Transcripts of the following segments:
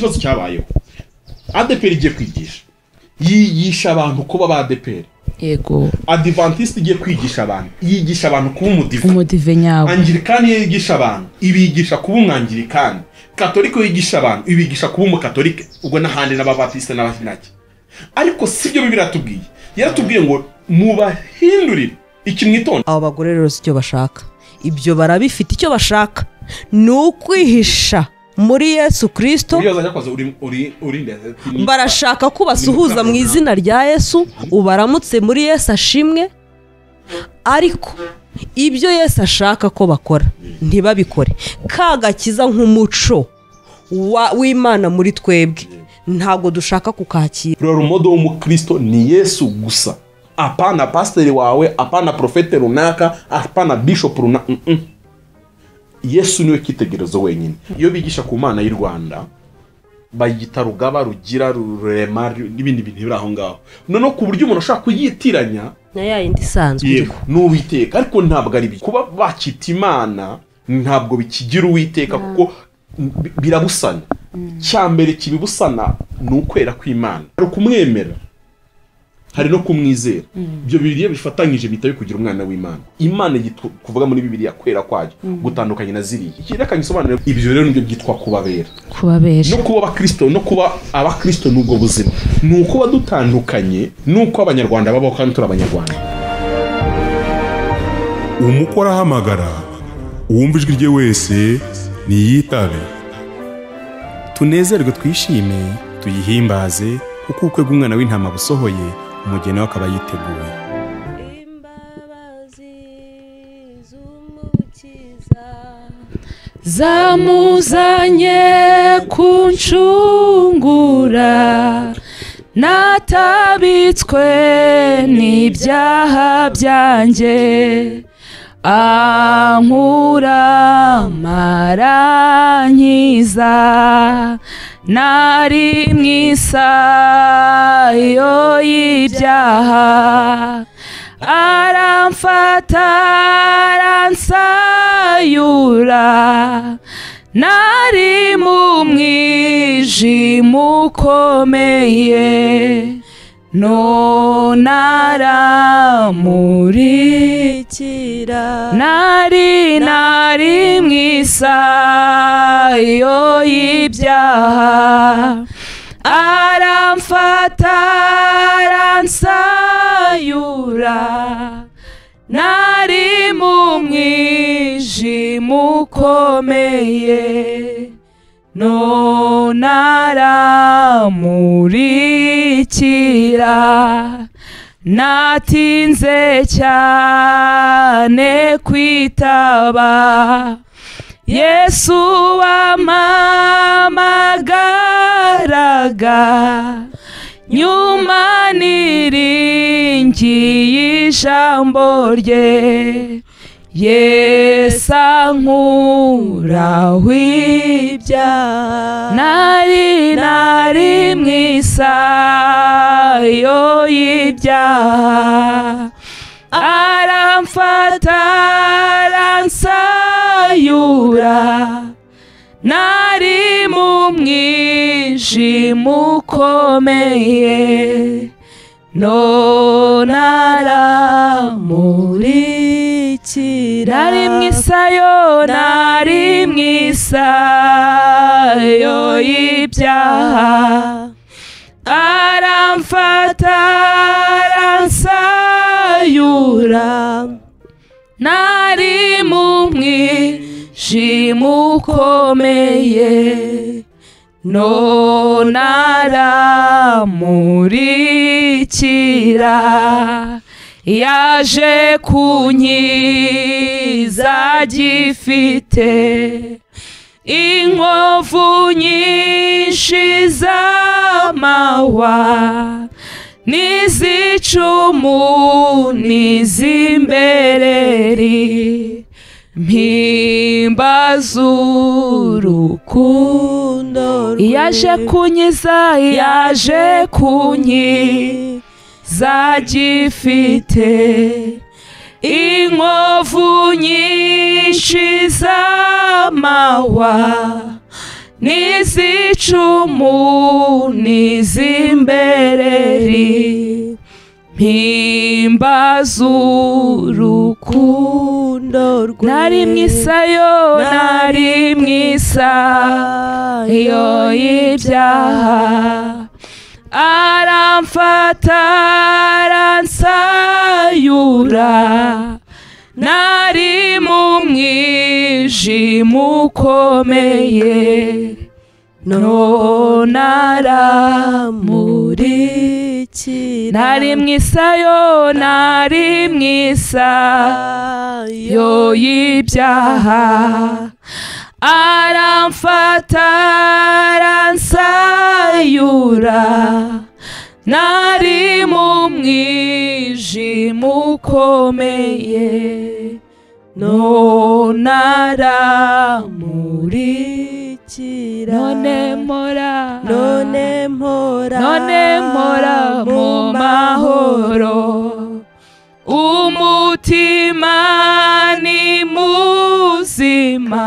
ikibazo cyabayeho ADPR igiye kwigisha yigisha abantu kuba ba ADPR yego Adventist igiye kwigisha abantu yigisha abantu kuba umudive nyawo Anglikani yigisha abantu ibigisha kuba umwanglikani Katolika yigisha abantu ibigisha kuba umukatolika ubwo n'ahandi n'ababatiste n'abahinaki ariko sibyo Bibiliya yatubwiye yaratubwiye ngo mubahindurire iki mwitonde abo bagore rero sicyo bashaka ibyo barabifite icyo bashaka ni ukwihisha muri Yesu Kristo barashaka ko basuhuza mu izina rya Yesu ubaramutse muri Yesu ashimwe ariko ibyo Yesu ashaka ko bakora ntibabikore kagakiza nk'umuco w'Imana muri twebwe ntabwo dushaka kukakira rero modo w'umukristo ni Yesu gusa apana pastor wawe apana profete runaka apana bishop runaka Yesu niwe kitegerezo wenyine iyo bigisha ku Mana y'u Rwanda bayita rugaba rugira rurema n'ibindi bintu biri aho ngaho none ku buryo umuntu ashaka kuyitiranya na yindi sanzwe n'Uwiteka ariko ntabwo ari kuba bakita Imana ntabwo bikigira Uwiteka kuko birabusana cyambere kibibusana n'ukwera kw'Imana ari kumwemera hari no kumwizera ibyo Bibiliya bifatanyije bitaye kugira umwana w'Imana Imana kuvuga muri Bibiliya kwera kwaje gutandukanye na ziriya ikirekanye isobanura ibyo rero nibyo byitwa kubabera kubabera no kuba abakristo no kuba abakristo n'ubwo buzima nuko badutandukanye nuko abanyarwanda babaho kandi turi abanyarwanda umukwe arahamagara uwumva ijwi rye wese niyitabe tunezerwe twishime tuyihimbaze kuko ubukwe bw'umwana w'intama busohoye umugeni akaba yiteguye imbabazi z'umukiza zamuzanye kuncungura natabitswe n'ibyaha byanjye ankura marankiza nari mwisayo y'ibyaha aramfata aransayura nari mu mwijima ukomeye none aramurikira nari mwisayo y'ibyaha aramfata aransayura nari mu mwijima ukomeye none aramurikira natinze cyane kwitaba Yesu wampamagaraga nyuma niringiye ijambo rye Yesu ankuraho ibyaha nari mwisayo y'ibyaha aramfata aransayura nari mu mwijima ukomeye none aramurikira nari mwisayo y'ibyaha aramfata aransayura nari mu mwijima ukomeye none aramurikira yaje kunkiza gifite inkovu nyinshi z'amahwa n'izicumu n'izimbereri mpimbaza urukundo yaje kunkiza gifite inkovu nyinshi z'amahwa n'izicumu n'izimbereri mpimbaza urukundo rwe nari mwisayo nari mwisayo y'ibyaha aramfata aransayura nari mu mwijima ukomeye none aramurikira nari mwisayo nari mwisayo y'ibyaha aramfata aransayura nari mu mwijima ukomeye none aramurikira none mpora mu mahoro umutima ni muzima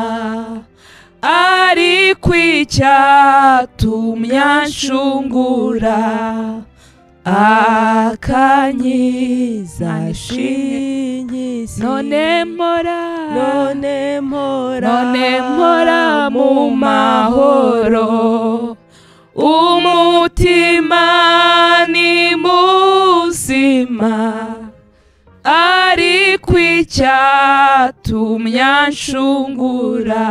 ariko icyatumye anshungura akanyiza nshinyisi none mpora mu mahoro umutima ni muzima ariko icyatumye anshungura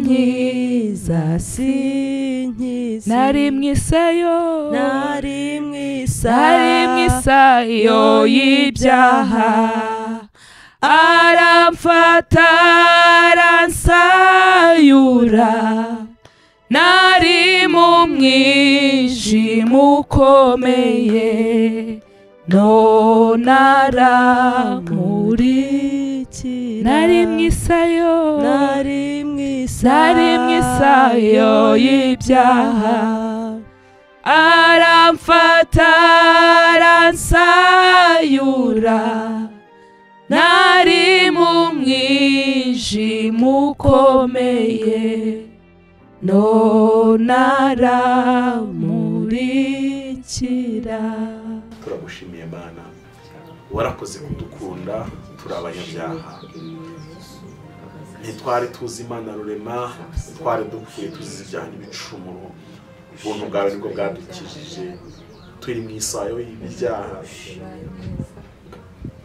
akanyiza sinkiza nari mwisayo y'ibyaha aramfata aransayura nari mu mwijima ukomeye none aramurikira nari mwisayo y'ibyaha aramfata aransayura nari mu mwijima ukomeye none aramurikira. Turagushimiye Mana, warakoze kudukunda, turi abanyabyaha, ntitwari tuzi Imana rurema, twari dupfuye tuzize ibyaha n'ibicumuro, ubuntu bwawe nibwo bwadukijije, turi mu isayo y'ibyaha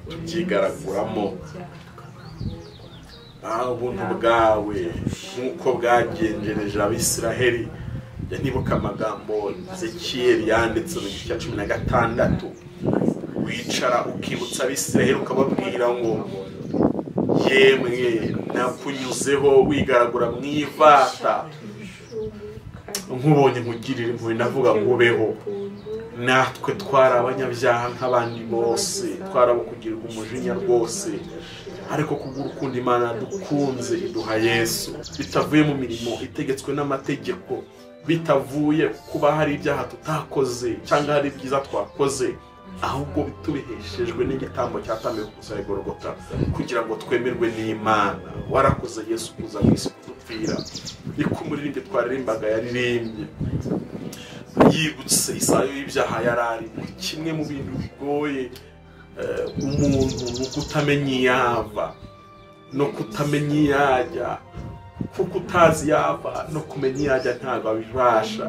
tubyigaraguramo. Ubuntu bwawe nk'uko bwagenjereje Abisiraheli, nibuka amagambo Ezekiyeli yanditse mu gice cya 16, wicara ukibutsa Abisiraheli ukababwira ngo yemwe nakunyuzeho wigaragura mu ivata, nkubonye nkugirira impuhwe ndavuga ngo ubeho. Natwe twari abanyabyaha nk'abandi bose, twarabo kugirirwa umujinya rwose, ariko kubw'urukundo Imana dukunze iduha Yesu, bitavuye mu mirimo itegetswe n'amategeko, bitavuye kuba hari ibyaha tutakoze cyangwa hari byiza twakoze, ahubwo bitubiheshejwe n'igitambo cyatambiwe ku musaraba i Golgotha kugira ngo twemerwe n'Imana. Warakoze Yesu kuza mu isi kudupfira, ikumuririmbye twaririmbaga yaririmbye yibutse isayo y'ibyaha yarari. Kimwe mu bintu bigoye umuntu no kutamenya iyava no kutamenya iyajya, kuko utazi yava no kumenya iyajya ntabwo abibasha.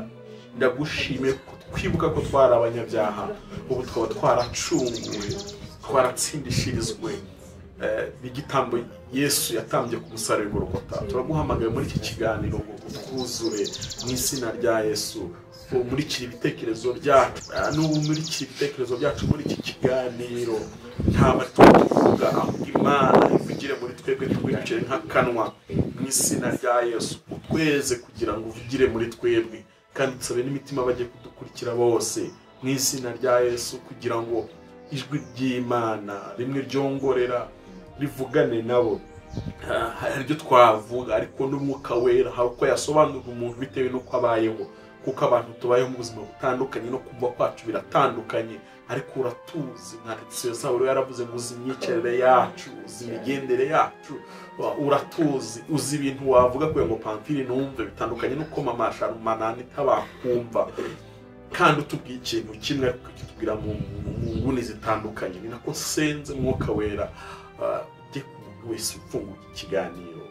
Ndagushimiye ko twibuka ko twari abanyabyaha, ubu twaba twaracunguwe, twaratsindishirizwe n'igitambo Yesu yatambye ku musaraba i Golgotha. Turaguhamagaye muri iki kiganiro ngo utwuzure mu izina rya Yesu, umurikira ibitekerezo byacu, n'umurikira ibitekerezo byacu muri iki kiganiro. Nta batuvuga ahubwo Imana ivugire muri twebwe, twicare nk'akanwa mu izina rya Yesu. Utweze kugira ngo uvugire muri twebwe, kandi dusabe n'imitima bagiye kudukurikira bose mu izina rya Yesu, kugira ngo ijwi ry'Imana rimwe ryongorera rivugane nabo. Hari ibyo twavuga ariko n'Umwuka Wera hari uko yasobanura umuntu bitewe n'uko abayeho, kuko abantu tubayeho mu buzima butandukanye no kumva kwacu biratandukanye, ariko uratuzi nka Sawuli yaravuze ngo uzi imyicarire yacu, uzi imigendere yacu, uratuzi, uzi ibintu wavuga kugira ngo Pamfili numve bitandukanye nuko mama Sharumanani tabakumva, kandi utubwiye ikintu kimwe ariko kitubwira mu nguni zitandukanye. Ni nako senze Mwuka Wera de wese ufunguye ikiganiro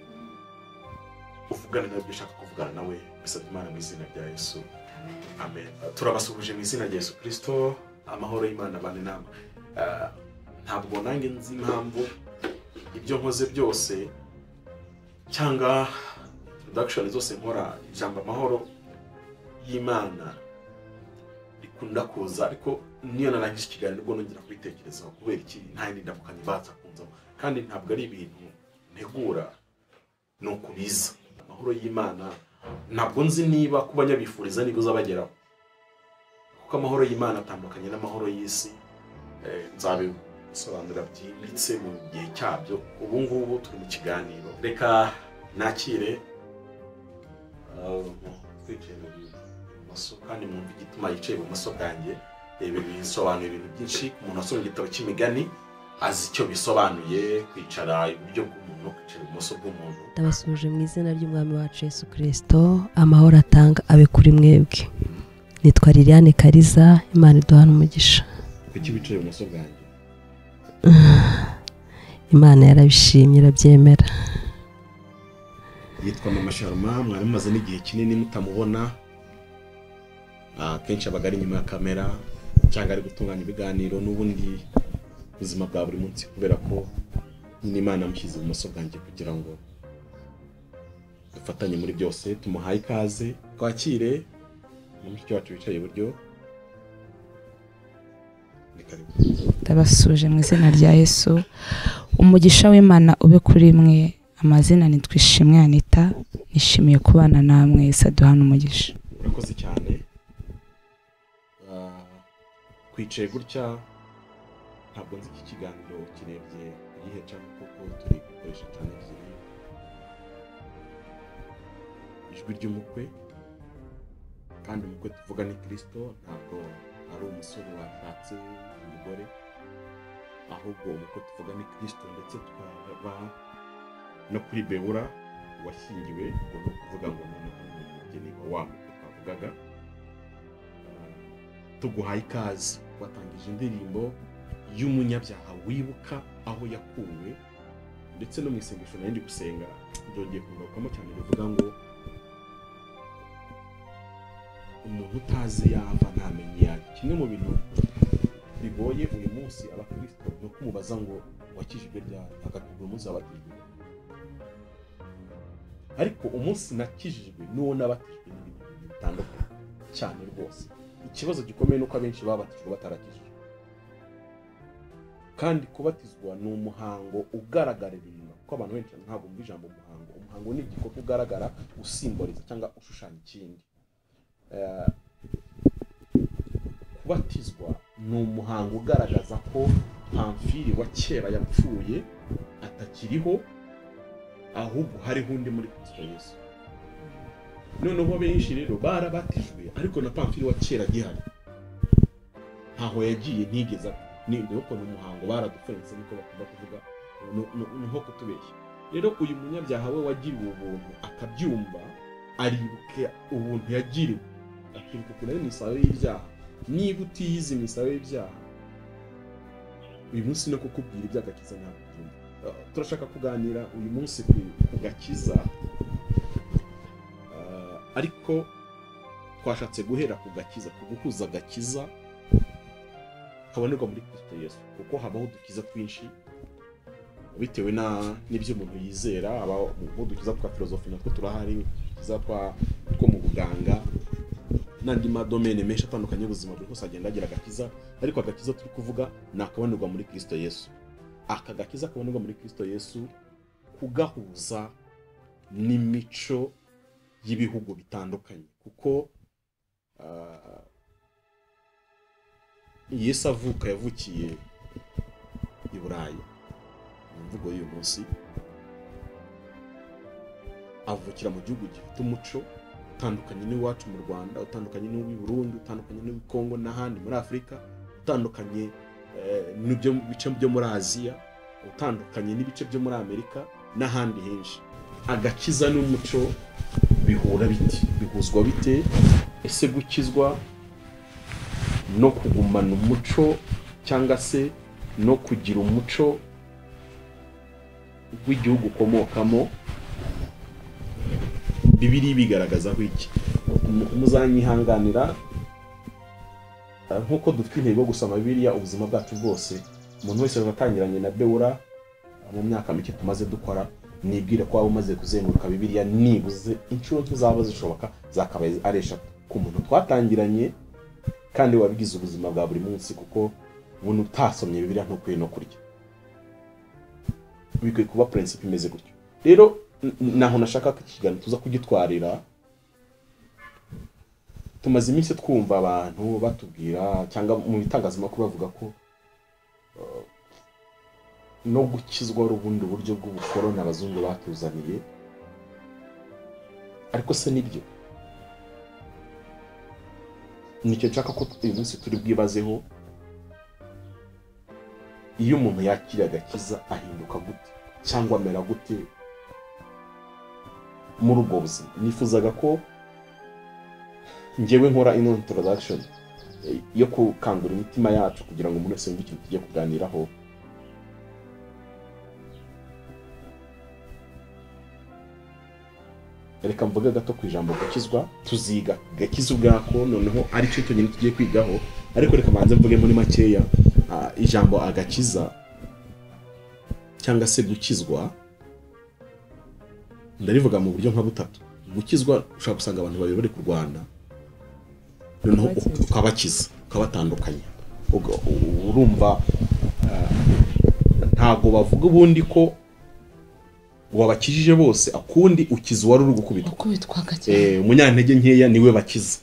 uvugana nawe bishaka kuvugana nawe, bisabye Imana mu izina rya Yesu, amen. Turabasuhuje mu izina rya Yesu Kristo, amahoro y'Imana bane namwe. Ntabwo nange nzi impamvu ibyo nkoze byose cyangwa introduction zose nkora ijambo amahoro y'Imana rikunda kuza, ariko niyo narangije ikiganiro ubwo nongera kwitekerezaho kubera iki nta yindi ndamukanye baza kunzamo, kandi ntabwo ari ibintu ntegura no kubiza. Amahoro y'Imana ntabwo nzi niba kuba nyabifuriza niba uzabageraho, kuko amahoro y'Imana atandukanye n'amahoro y'isi. Nzabisobanura byimbitse mu gihe cyabyo. Ubu ngubu turi mu kiganiro, reka nakire twicaye mu maso kandi mwumva igituma yicaye mu maso bwanjye. Ibi bisobanuye ibintu byinshi. Umuntu asoma igitabo cy'imigani azi icyo bisobanuye, kwicara iburyo bw'umuntu, kwicara ibumoso bw'umuntu. Ndabasuje mu izina ry'Umwami wacu Yesu Kristo, amahoro atanga abe kuri mwebwe. Nitwa Liliane Kariza, Imana iduhana umugisha. Kuki wicaye ibumoso bwanjye? Imana yarabishimye irabyemera. Yitwa Mama Sharma, mwari mumaze n'igihe kinini mutamubona. Kenshi abaga ari inyuma ya kamera cyangwa ari gutunganya ibiganiro n'ubundi ubuzima bwa buri munsi, kubera ko n'Imana yamushyize ibumoso bwanjye kugira ngo dufatanye muri byose. Tumuhaye ikaze, twakire n'umushiki wacu wicaye iburyo. Ndabasuje mu izina rya Yesu, umugisha w'Imana ube kuri mwe. Amazina ni Twishimwe Anita, nishimiye kubana namwe. Yesu aduhana umugisha. Urakoze cyane. Kwicaye gutya ntabwo nzi iki kiganiro kirebye igihe cyane kuko turi gukoresha cyane ebyiri. Ijwi ry'umukwe, kandi umukwe tuvuga ni Kristo, ntabwo ari umusore washatse umugore, ahubwo umukwe tuvuga ni Kristo. Ndetse twaba no kuri Beura washyingiwe, ngo no kuvuga ngo umugeni wa mukwe twavugaga. Tuguhaye ikaze, watangije indirimbo y'umunyabyaha wibuka aho yakuwe, ndetse no mu isengesho nari ndi gusenga byongeye kugarukamo cyane, bivuga ngo umuntu utazi yava ntamenye yaje. Kimwe mu bintu bigoye uyu munsi abakristo no kumubaza ngo wakijijwe ryari, akakubwira umunsi wabatijwe. Ariko umunsi nakijijwe n'uwo nabatijwe n'ibintu bitandukanye cyane rwose. Ikibazo gikomeye nuko abenshi babatijwe batarakijijwe, kandi kubatizwa ni umuhango ugaragarira inyuma, kuko abantu benshi ntabwo bumva ijambo umuhango. Umuhango ni igikorwa ugaragara, usimboliza cyangwa ushushanya ikindi. Kubatizwa ni umuhango ugaragaza ko Pamfili wa kera yapfuye atakiriho, ahubwo hariho undi muri Kristo Yesu. Noneho benshi rero barabatijwe, ariko na Pamfili wa kera gihari ntaho yagiye, ntigeza ni uko n'umuhango baraduferense, niko bakunda kuvuga, nko kutubeshya. Rero uyu munyabyaha we wagiriwe ubuntu akabyumva, aribuke ubuntu yagiriwe, akibuka ukuntu ari mu isayo y'ibyaha. Niba utiyizi mu isayo y'ibyaha, uyu munsi no kukubwira iby'agakiza ntabwo byumva. Turashaka kuganira uyu munsi ku gakiza, ariko twashatse guhera ku gakiza, ku guhuza agakiza kabonerwa muri Kristo Yesu, kuko habaho udukiza twinshi bitewe n'ibyo umuntu yizera. Habaho udukiza twa filozofi, natwo turahari, udukiza two mu buganga n'andi madomene menshi atandukanye y'ubuzima, buri hose agenda agira agakiza. Ariko agakiza turi kuvuga ni akabonerwa muri Kristo Yesu. Aka gakiza kabonerwa muri Kristo Yesu kugahuza n'imico y'ibihugu bitandukanye, kuko Yesu avuka yavukiye i Burayi, imvugo y'uyu munsi, avukira mu gihugu gifite umuco utandukanye n'iwacu mu Rwanda, utandukanye n'uw'i Burundi, utandukanye n'uw'i Kongo n'ahandi muri Afurika, utandukanye n'ibyo bice byo muri Aziya, utandukanye n'ibice byo muri Amerika n'ahandi henshi. Agakiza n'umuco bihura biti, bihuzwa bite? Ese gukizwa no kugumana umuco cyangwa se no kugira umuco w'igihugu ukomokamo, Bibiri bigaragaza ko iki? Muzanyihanganira nkuko dufite intego gusoma Bibiliya ubuzima bwacu bwose. Umuntu wese watangiranye na Beura mu myaka mike tumaze dukora, nibwire ko waba umaze kuzenguruka Bibiliya nibuze inshuro ntizaba zishoboka zakabaye ari 3 ku muntu twatangiranye kandi wabigize ubuzima bwa buri munsi, kuko ubuntu utasomye Bibiliya ntukwiye no kurya. Bikwiye kuba principe imeze gutyo. Rero naho nashaka ko ikiganiro tuza kugitwarira, tumaze iminsi twumva abantu batubwira cyangwa mu bitangazamakuru bavuga ko no gukizwa ari ubundi buryo bw'ubukoroni abazungu batuzaniye. Ariko se nibyo? Nicyo nshaka ko uyu munsi turi bwibazeho. Iyo umuntu yakira agakiza ahinduka gute cyangwa amera gute muri ubwo buzima? Nifuzaga ko njyewe nkora ino introduction yo gukangura imitima yacu kugira ngo umuntu wese yumve ikintu tugiye kuganiraho. Reka mvuga gato ku ijambo gukizwa, tuziga gakiza ubwako noneho ari cyo cyonyine tugiye kwigaho. Ariko reka manze mvuge muri makeya ijambo agakiza cyangwa se gukizwa. Ndarivuga mu buryo nka butatu. Gukizwa ushaka gusanga abantu babiri bari kurwana, noneho ukabakiza, ukabatandukanya. Urumva ntago bavuga ubundi ko wabakijije bose, akundi ukiza wari uri gukubitwa. Umunyantege nkeya niwe bakiza.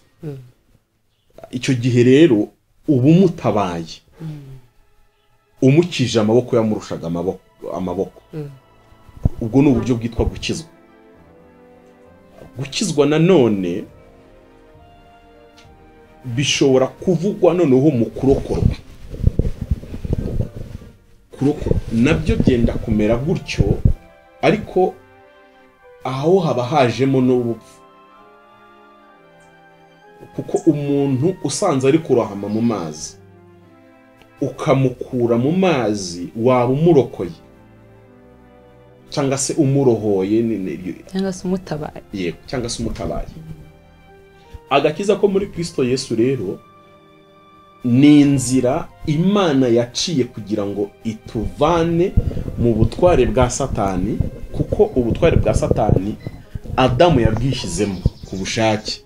Icyo gihe rero ubu mutabaye umukije amaboko yamurushaga amaboko. Ubwo ni uburyo bwitwa gukizwa. Gukizwa nanone bishobora kuvugwa noneho mu kurokora. Nabyo byenda kumera gutyo, ariko aho haba hajemo n'ubupfu. Kuko umuntu usanze ari kurohama mu mazi ukamukura mu mazi, waba umurokoye cyangwa se umurohoye cyangwa se umutabaye. Yego, cyangwa se umutabaye. Agakiza ko muri Kristo Yesu rero ni inzira Imana yaciye kugira ngo ituvane mu butware bwa Satani, kuko ubutware bwa Satani Adamu yabwishyizemo ku bushake.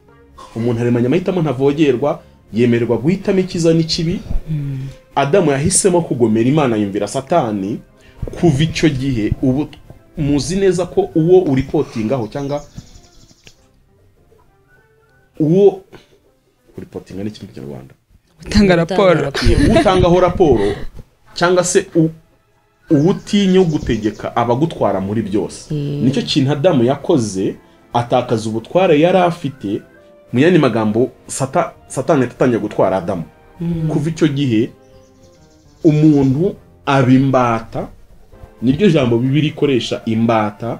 Umuntu aremanya amahitamo ntavogerwa, yemererwa guhitamo ikiza n'ikibi. Adamu yahisemo kugomera Imana, yumvira Satani. Kuva icyo gihe ubu muzi neza ko uwo uripotingaho cyangwa uwo uripotinga ni ikintu cy'Rwanda, utanga raporo, utangaho raporo cyangwa se ubutinyo gutegeka abagutwara muri byose. Nicyo kintu Adamu yakoze, atakaza ubutware yari afite. Mu yandi magambo Satani yatangiye gutwara Adamu. Kuva icyo gihe umuntu abimbata. Niryo jambo Bibiliya ikoresha, imbata.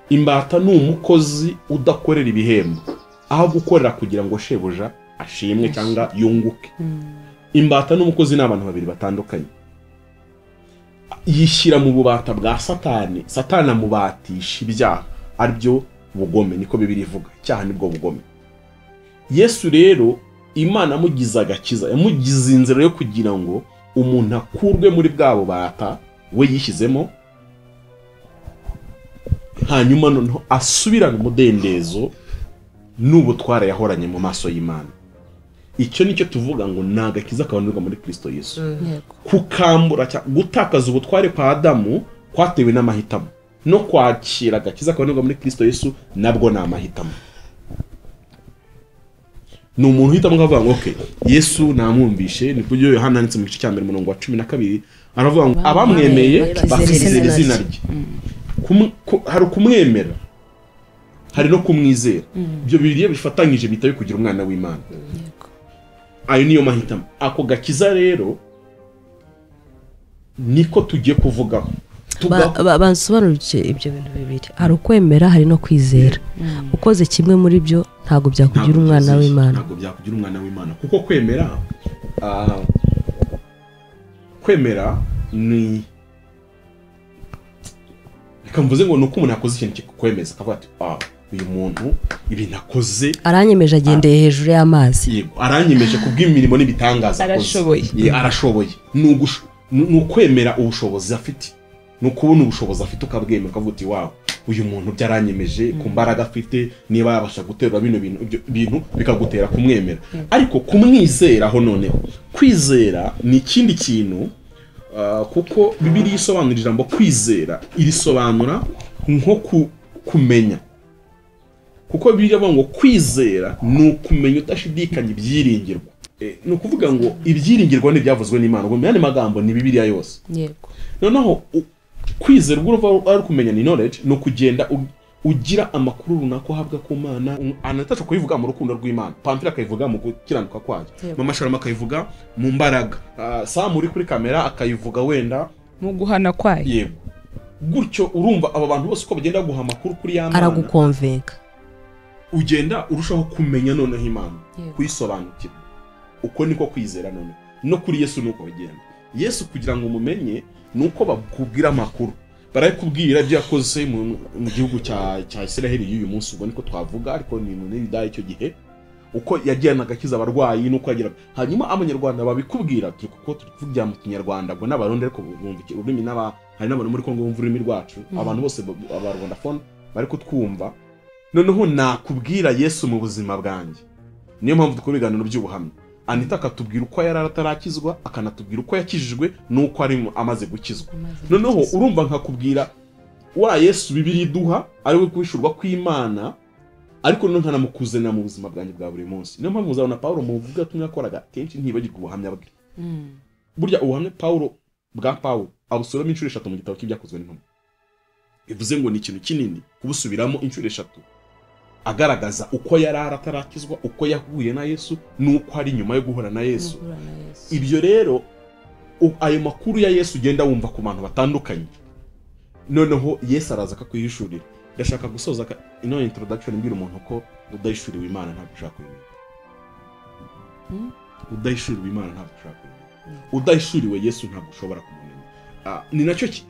Imbata ni umukozi udakorera ibihembo, aho gukorera kugira ngo shebuja ashimwe cyangwa yunguke. Imbata n'umukozi ni abantu babiri batandukanye. Yishyira mu bubata bwa Satani. Satani amubatisha ibyaha, aribyo bugome, niko Bibiliya ivuga. Icyaha nibwo bugome. Yesu rero Imana amugize agakiza, yamugize inzira yo kugira ngo umuntu akurwe muri bwa bubata we yishyizemo, hanyuma noneho asubirana umudendezo n'ubutware yahoranye mu maso y'Imana. Icyo nicyo tuvuga ngo nagakiza kabanurwa muri Kristo Yesu. Kukambura gutakaza ubutware kwa Adamu kwatewe n'amahitamo, no kwakira agakiza kabanurwa muri Kristo Yesu nabwo ni amahitamo. Ni umuntu uhitamo akavuga ngo okay, Yesu namwumvishe. Ni buryo Yohana yanditse mu gice cya 12 aravuga ngo abamwemeye bakizera izina rye. Hari kumwemera hari no kumwizera. Ibyo bibiri bifatanyije bita kugira umwana w'Imana. Ayo niyo mahitamo. Ako gakiza rero niko tugiye kuvugaho. Bansobanurire ibyo bintu bibiri. Hari ukwemera, hari no kwizera. Ukoze kimwe muri byo ntago byakugira umwana w'Imana. Ntago byakugira umwana w'Imana kuko kwemera ni bikamvuze ngo nuko umuntu akoze ikintu kikwemeza akavuga ati uyu muntu ibintu akoze aranyemeje agendeye hejuru y'amazi. Yego, aranyemeje kubw'imirimo n'ibitangaza akoze. Arashoboye. Ni ukwemera ubushobozi afite. Ni ukubona ubushobozi afite ukabwemera ukavuga uti wow, uyu muntu byaranyemeje ku mbaraga afite, niba yabasha guterura bino bintu bikagutera kumwemera. Ariko kumwizera ho noneho, kwizera ni ikindi kintu kuko Bibiliya isobanura ijambo kwizera irisobanura nko kumenya. Kuko Bibiliya ivuga ngo kwizera ni ukumenya udashidikanya ibyiringirwa. Ni ukuvuga ngo ibyiringirwa ni byavuzwe n'Imana. Ngo mu magambo ni Bibiliya yose. Yego. Noneho kwizera ubwo ari kumenya ni knowledge, no kugenda ugira amakuru runaka uhabwa ku Mana. Anatacha kuyivuga mu rukundo rw'Imana, Pamphile akayivuga mu gukiranuka kwayo, Mama Sharama akayivuga mu mbaraga, Sam uri kuri kamera akayivuga wenda mu guhana kwayo. Yego. Gutyo urumva aba bantu bose uko bagenda guha amakuru kuri ya Mana, aragukonvenka. Ugenda urushaho kumenya noneho Imana, kuyisobanukirwa. Uko niko kwizera none. No kuri Yesu nuko bigenda. Yesu kugira ngo mumenye nuko bakubwira amakuru. Barayikubwira ibyo yakoze mu gihugu cya Israel y'uyu munsi, ubwo niko twavuga, ariko ni mu nida icyo gihe uko yagirana agakiza abarwayi nuko yagira. Hanyuma abanyarwanda babikubwira kuko tuvuga mu Kinyarwanda ngo n'abarundi ariko bumva ururimi hari n'abantu muri Kongo bumva ururimi rwacu. Abantu bose abarwanda phone bari kutwumva. Noneho nakubwira Yesu mu buzima bwanjye. Niyo mpamvu dukora ibiganiro by'ubuhamya. Anita akatubwira uko yari atarakizwa, akanatubwira uko yakijijwe nuko ari amaze gukizwa. Noneho urumva nkakubwira wa Yesu Bibiliya iduha ari we kwishurwa kw'Imana, ariko no nkanamukuzana mu buzima bwanjye bwa buri munsi. Niyo mpamvu uzabona Paulo mu vuga tumwe yakoraga kenshi ntibagirwa ubuhamya bwe. Burya ubuhamya Paulo abusoramo inshuro 3 mu gitabo cy'ibyakozwe n'intumwa. Bivuze ngo ni ikintu kinini kubusubiramo inshuro 3. Agaragaza uko yari atarakizwa, uko yahuye na Yesu, nuko ari nyuma yo guhura na Yesu. Ibyo rero ayo makuru ya Yesu ugenda wumva ku bantu batandukanye. Noneho Yesu araza akakwihishurira. Ndashaka gusoza ino introduction mbira umuntu ko udahishuriwe Imana ntabwo ushaka kubimenya. Udahishuriwe Imana ntabwo ushaka kubimenya. Udahishuriwe Yesu ntabwo ushobora kumenya.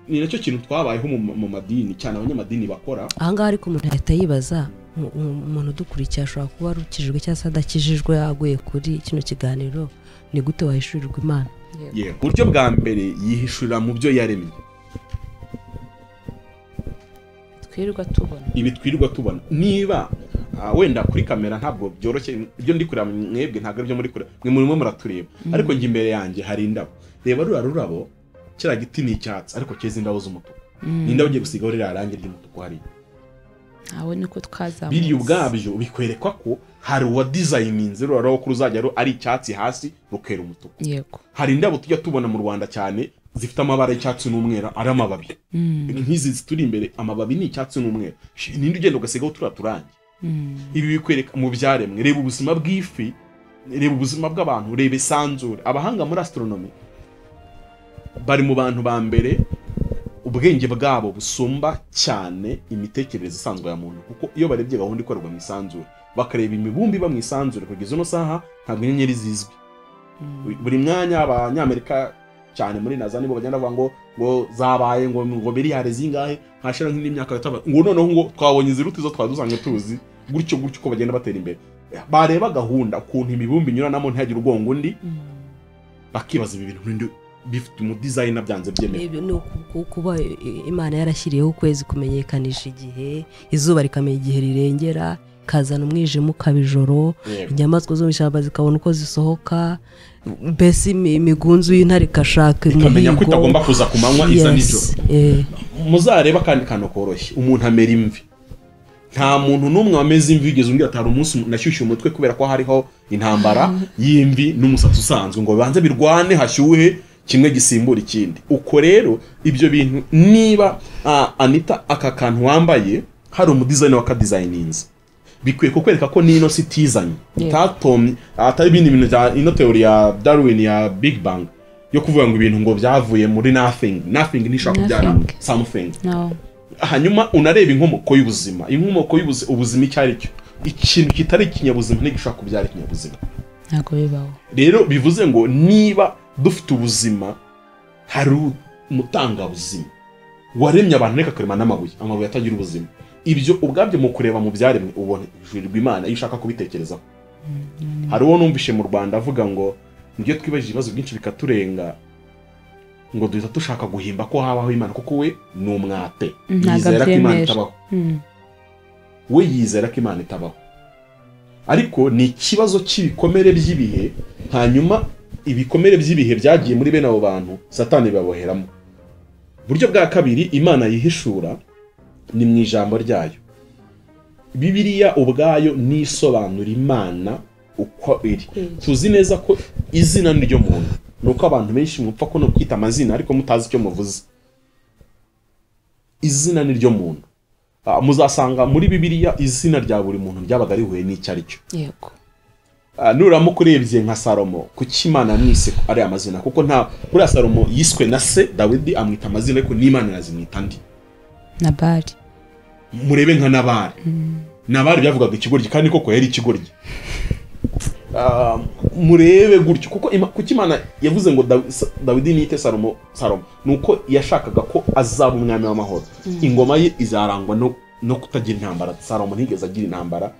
Ni nacyo kintu twabayeho mu madini, cyane abanyamadini bakora. Ahangaha ariko umuntu ahita yibaza, umuntu dukurikiye ashobora kuba arukijijwe cyangwa se adakijijwe yaguye kuri kino kiganiro, ni gute wahishurirwa Imana? Uburyo bwa mbere yihishurira mu byo yaremye. Ibi twirirwa tubona. Niba wenda kuri kamera ntabwo byoroshye, ibyo ndi kureba mwebwe ntabwo ari byo muri kureba, mwe murimo muratureba. Ariko ngi imbere yanjye hari indabo. Reba rurabo kira giti ni icyatsi ariko cyeze indabo z'umutuku. Ni indabo ugiye gusigaho rira rangi ry'umutuku hari. Aho niko twazamutse. Biri ubwabyo bikwerekwa ko hari uwa designinze ruraro ko ruzajya ari icyatsi hasi rukera umutuku. Yego. Hari indabo tujya tubona mu Rwanda cyane zifite amabara y'icyatsi n'umweru ari amababi. Nk'izi zituri imbere amababi ni icyatsi n'umweru. Nindi ugenda ugasigaho turaturangi. Ibi bikwereka mu byaremwe. Reba ubuzima bw'ifi, reba ubuzima bw'abantu, reba isanzure. Abahanga muri astronomy bari mu bantu ba mbere ubwenge bwabo busumba cyane imitekerereze isanzwe ya muntu, kuko iyo barebye gahunda ikorwa mu isanzure bakareba imibumbi ba mu isanzure kugeza no saha ntabwo inyenyeri zizwi. Buri mwanya abanyamerika cyane muri NASA nibo bagenda bavuga ngo zabaye ngo miliyari zingahe hashira nk'indi myaka gataba ngo noneho ngo twabonye iziruti zo twaduzanye tuzi gutyo ko bagenda batera imbere. Bareba gahunda ukuntu imibumbi nyuranamo ntagira ugongo undi, bakibaza ibi bintu bifite mu design byanze byemeye. Ibyo no kuba Imana yarashyiriyeho ukwezi kumenyekanisha igihe, izuba rikamenya igihe rirengera, kazana umwijima ukabijoro, inyamaswa zo mishamba zikabona uko zisohoka, mbese imigunzu y'intare kashaka ikamenya ko itagomba kuza ku manywa iza nijoro. Muzareba kandi kano koroshye umuntu amera imvi. Nta muntu numwe wameze imvi yigeze umbwira atari umunsi nashyushye umutwe kubera ko hariho intambara y'imvi n'umusatsi usanzwe ngo banze birwane hashyuhe kimwe gisimbura ikindi. Uko rero ibyo bintu niba Anita aka kantu wambaye hari umudizayini wakadizayininze bikwiye kukwereka ko nino sitizanye tatomye atari ibindi bintu bya ino teori ya Darwin ya Big Bang yo kuvuga ngo ibintu ngo byavuye muri nothing ntishaka kubyara something. Hanyuma unareba inkomoko y'ubuzima ubuzima icyo ari cyo ikintu kitari ikinyabuzima ntigishaka kubyara ikinyabuzima ntabwo bibaho. Rero bivuze ngo niba dufite ubuzima hari umutangabuzima waremye abantu reka karema amabuye atagira ubuzima. Ibyo ubwabyo mu kureba mu byaremwe ubone Ishurirwa Imana iyo ushaka kubitekerezaho. Hari uwo numvishe mu Rwanda avuga ngo ngiye twibajije ibibazo byinshi bikaturenga ngo duhita dushaka guhimba ko habaho Imana kuko we ni umwate yizera ko Imana itabaho. We yizera ko Imana itabaho ariko ni ikibazo cy'ibikomere by'ibihe. Hanyuma ibikomere by'ibihe byagiye muri bene abo bantu Satani baboheramo. Buryo bwa kabiri Imana yihishura ni mu ijambo ryayo. Bibiliya ubwayo nisobanura Imana uko iri. Tuzi neza ko izina niryo muntu nuko abantu benshi mupfa ko no kwita amazina ariko mutazi icyo muvuze. Izina niryo muntu. Muzasanga muri Bibiliya izina rya buri muntu ryabaga rihuye n'icyo ari cyo. Yego. Nuramuka urebye nka Salomo kuki Imana mwise ari amazina kuko nta kuri Salomo yiswe na se Dawidi amwita amazina ariko n'Imana yazimwita ndi. Nabari. Murebe nka Nabari. Nabari byavugaga ikigoryi kandi koko yari ikigoryi. Murebe gutyo kuko kuki Imana yavuze ngo Dawidi nite Salomo nuko yashakaga ko azaba umwami w'amahoro. Ingoma ye izarangwa no kutagira intambara. Salomo ntigeze agira intambara.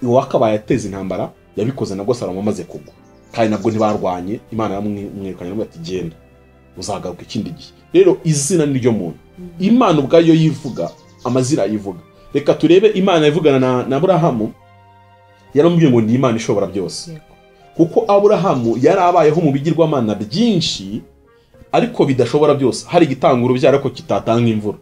Wakabaye ateza intambara yabikoze nabwo Salomo amaze kugwa kandi nabwo ntibarwanye. Imana yamwirukanye ngo ati genda uzagaruka ikindi gihe. Rero izina niryo muntu. Imana ubwayo yivuga amazira yivuga. Reka turebe Imana yivugana na Aburahamu yaramubwiye ngo ndi Imana ishobora byose. Kuko Aburahamu yarabayeho mu bigirwamana byinshi ariko bidashobora byose. Hari gitanga urubyaro ariko kitatanga imvura.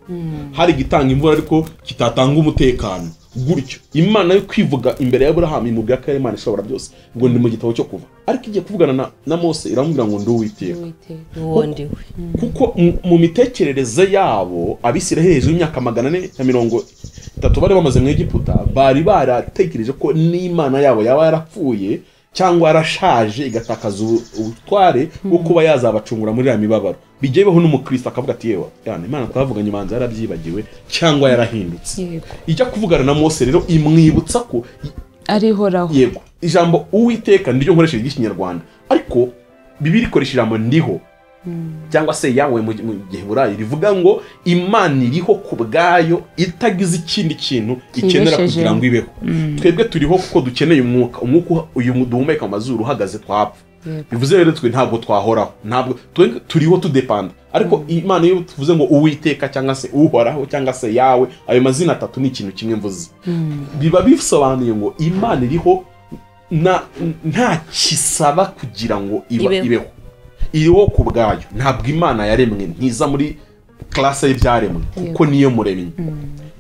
Hari gitanga imvura ariko kitatanga umutekano. Gutyo Imana yo kwivuga imbere ya Aburahamu imubwira ko Imana ishobora byose ngo ndi mu gitabo cyo kuva. Ariko igiye kuvugana na Mose iramubwira ngo ndi Uwiteka. Kuko mu mitekerereze yabo Abisiraheli hejuru y'imyaka 430 bari bamaze mu Egiputa bari baratekereje ko n'Imana yabo yaba yarapfuye cyangwa yarashaje igatakaza ubutware bwo kuba yazabacungura muri ya mibabaro. Bigiye bibaho n'umukristo akavuga ati yewe Imana twavuganye imanza yarabyibagiwe cyangwa yarahindutse. Ijya kuvugana na Mose rero imwibutsa ko arihoraho. Yego ijambo Uwiteka niryo nkoresheje ry'Ikinyarwanda ariko Bibiliya ikoresha ijambo ndiho cyangwa se yawe mu Giheburayi rivuga ngo Imana iriho ku bwayo itagize ikindi kintu ikenera kugira ngo ibeho. Twebwe turiho kuko dukeneye umwuka uyu duhumeka mu mazuru uhagaze twapfa. Bivuze rero twe ntabwo twahoraho ntabwo turiho tudepanda ariko Imana iyo tuvuze ngo Uwiteka cyangwa se uhoraho cyangwa se yawe ayo mazina atatu ni ikintu kimwe mvuze. Biba bisobanuye ngo Imana iriho nta kisaba kugira ngo ibeho. Iriho ku bwayo ntabwo Imana yaremwe ntiza muri classe y'ibyaremwe kuko niyo muremye.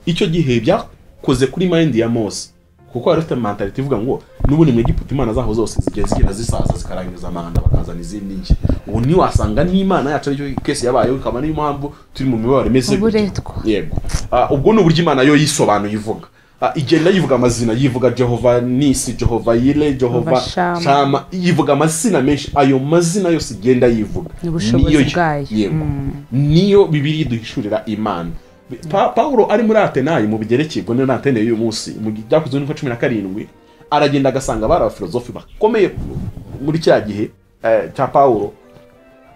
Icyo gihe byakoze kuri mind ya Mose kuko arifite mentality ivuga ngo n'ubundi mu Egiputa Imana zaho zose zigiye zigira zisaza zikarangiza amanda bakazana izindi nshya. Ubu ni wasanga n'Imana yacu aricyo case yabaye ukaba niyo mpamvu turi mu mibabaro imeze. Yego. Ubwo ni uburyo Imana yo yisobanuye ivuga. Igenda yivuga amazina yivuga Jehova Nisi, Jehova Yire, Jehova Shama, yivuga amazina menshi. Ayo mazina yose igenda yivuga niyo Bibiliya iduhishurira Imana. Paulo ari muri Atenayi mu bigerekeye ngo ni Atene y'uyu munsi mu byakozwe n'uko 17 aragenda agasanga bari abafilozofi bakomeye muri cya gihe cya Paulo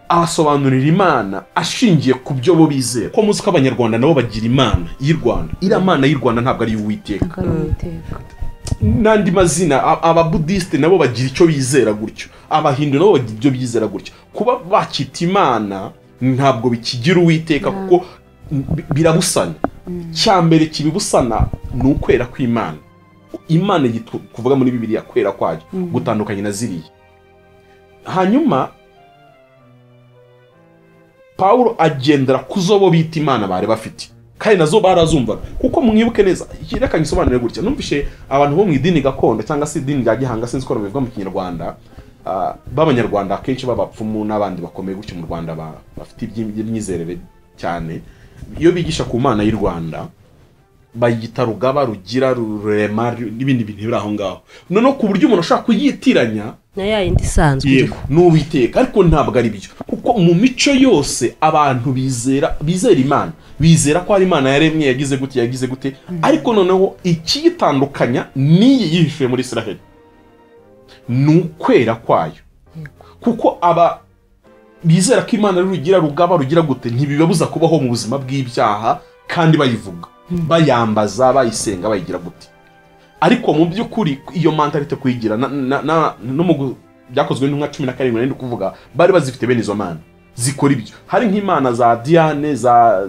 asobanurira Imana ashingiye ku byo bo bizera. Ko muzi ko Abanyarwanda nabo bagira Imana y'u Rwanda. Ira Mana y'u Rwanda ntabwo ari Uwiteka. Nandi mazina Ababudiste nabo bagira icyo bizera gutyo. Abahindu nabo bagira ibyo bizera gutyo. Kuba bakita Imana ntabwo bikigira Uwiteka kuko birabusana. Cyambere kibibusana ni ukwera kw'Imana. Imana kuvuga muri Bibiliya kwera kwayo gutandukanye na ziriya. Hanyuma Paulo agendera kuzobo bita Imana bari bafite kandi nazo barazumvaga kuko mwibuke neza ikirekanye isobanure gutya. Numvishe abantu bo mu idini gakondo cyangwa se idini rya gihanga sinzi ko bivuga mu Kinyarwanda b'Abanyarwanda akenshi babapfumu n'abandi bakomeye gutyo mu Rwanda bafite iby'imyizerere cyane. Iyo bigisha ku Mana y'u Rwanda bayita rugaba rugira rurema n'ibindi bintu biri aho ngaho noneho ku buryo umuntu ashaka kuyitiranya na ya yindi isanzwe n'uwiteka ariko ntabwo ari byo kuko mu mico yose abantu bizera Imana bizera ko ari Imana yaremye yagize gute ariko noneho ikiyitandukanya niyi yihishuye muri Israel n'ukwera kwayo kuko aba bizera ko Imana rugira rugaba rugira gute ntibibabuza kubaho mu buzima bw'ibyaha kandi bayivuga bayambaza bayisenga bayigira gute ariko mu by'ukuri iyo mentalite kuyigira no mu byakozwe n'intumwa 17 nari kuvuga bari bazifite bene izo mana zikora ibyo hari nk'imana za Diane za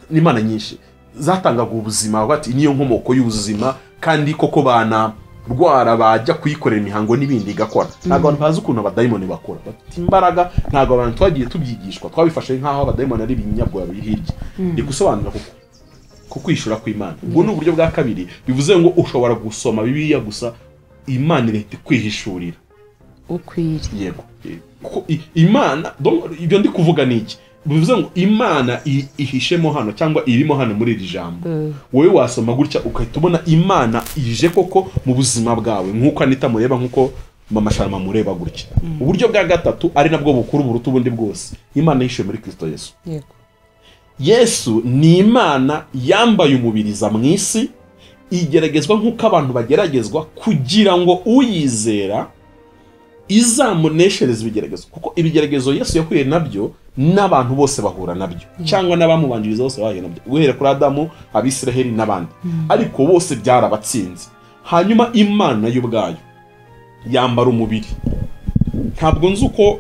n'imana nyinshi zatangaga ubuzima bati niyo nkomoko y'ubuzima kandi koko bana rwara bajya kuyikorera imihango n'ibindi igakora ntabwo abantu bazi ukuntu abadayimoni bakora bafite imbaraga ntabwo abantu twagiye tubyigishwa twabifashe nk'aho abadayimoni ari ibinyabwoya biri hirya ndi gusobanura ko kwishura kw'Imana ubwo ni uburyo bwa kabiri bivuze ngo ushobora gusoma Bibiliya gusa Imana irahita kwihishurira ukwiriye yego Imana ibyo ndi kuvuga niki bivuze ngo Imana ihishemo hano cyangwa irimo hano muri iri jambo wowe wasoma gutya ukahita ubona Imana ije koko mu buzima bwawe nk'uko Anita mureba nk'uko Mama Sharma mureba gutya uburyo bwa gatatu ari nabwo bukuru buruta ubundi bwose Imana yishuye muri Kristo Yesu yego Yesu ni Imana yambaye umubiriza mu isi igeragezwa nk'uko abantu bageragezwa kugira ngo uyizera izamuneshereza ibigeragezo kuko ibigeragezo Yesu yahuye nabyo n'abantu bose bahura nabyo cyangwa n'abamubanjiriza bose bahuye nabyo guhera kuri Adamu Abisiraheli n'abandi ariko bose byarabatsinze hanyuma Imana y'ubwayo yambara umubiri ntabwo nzi uko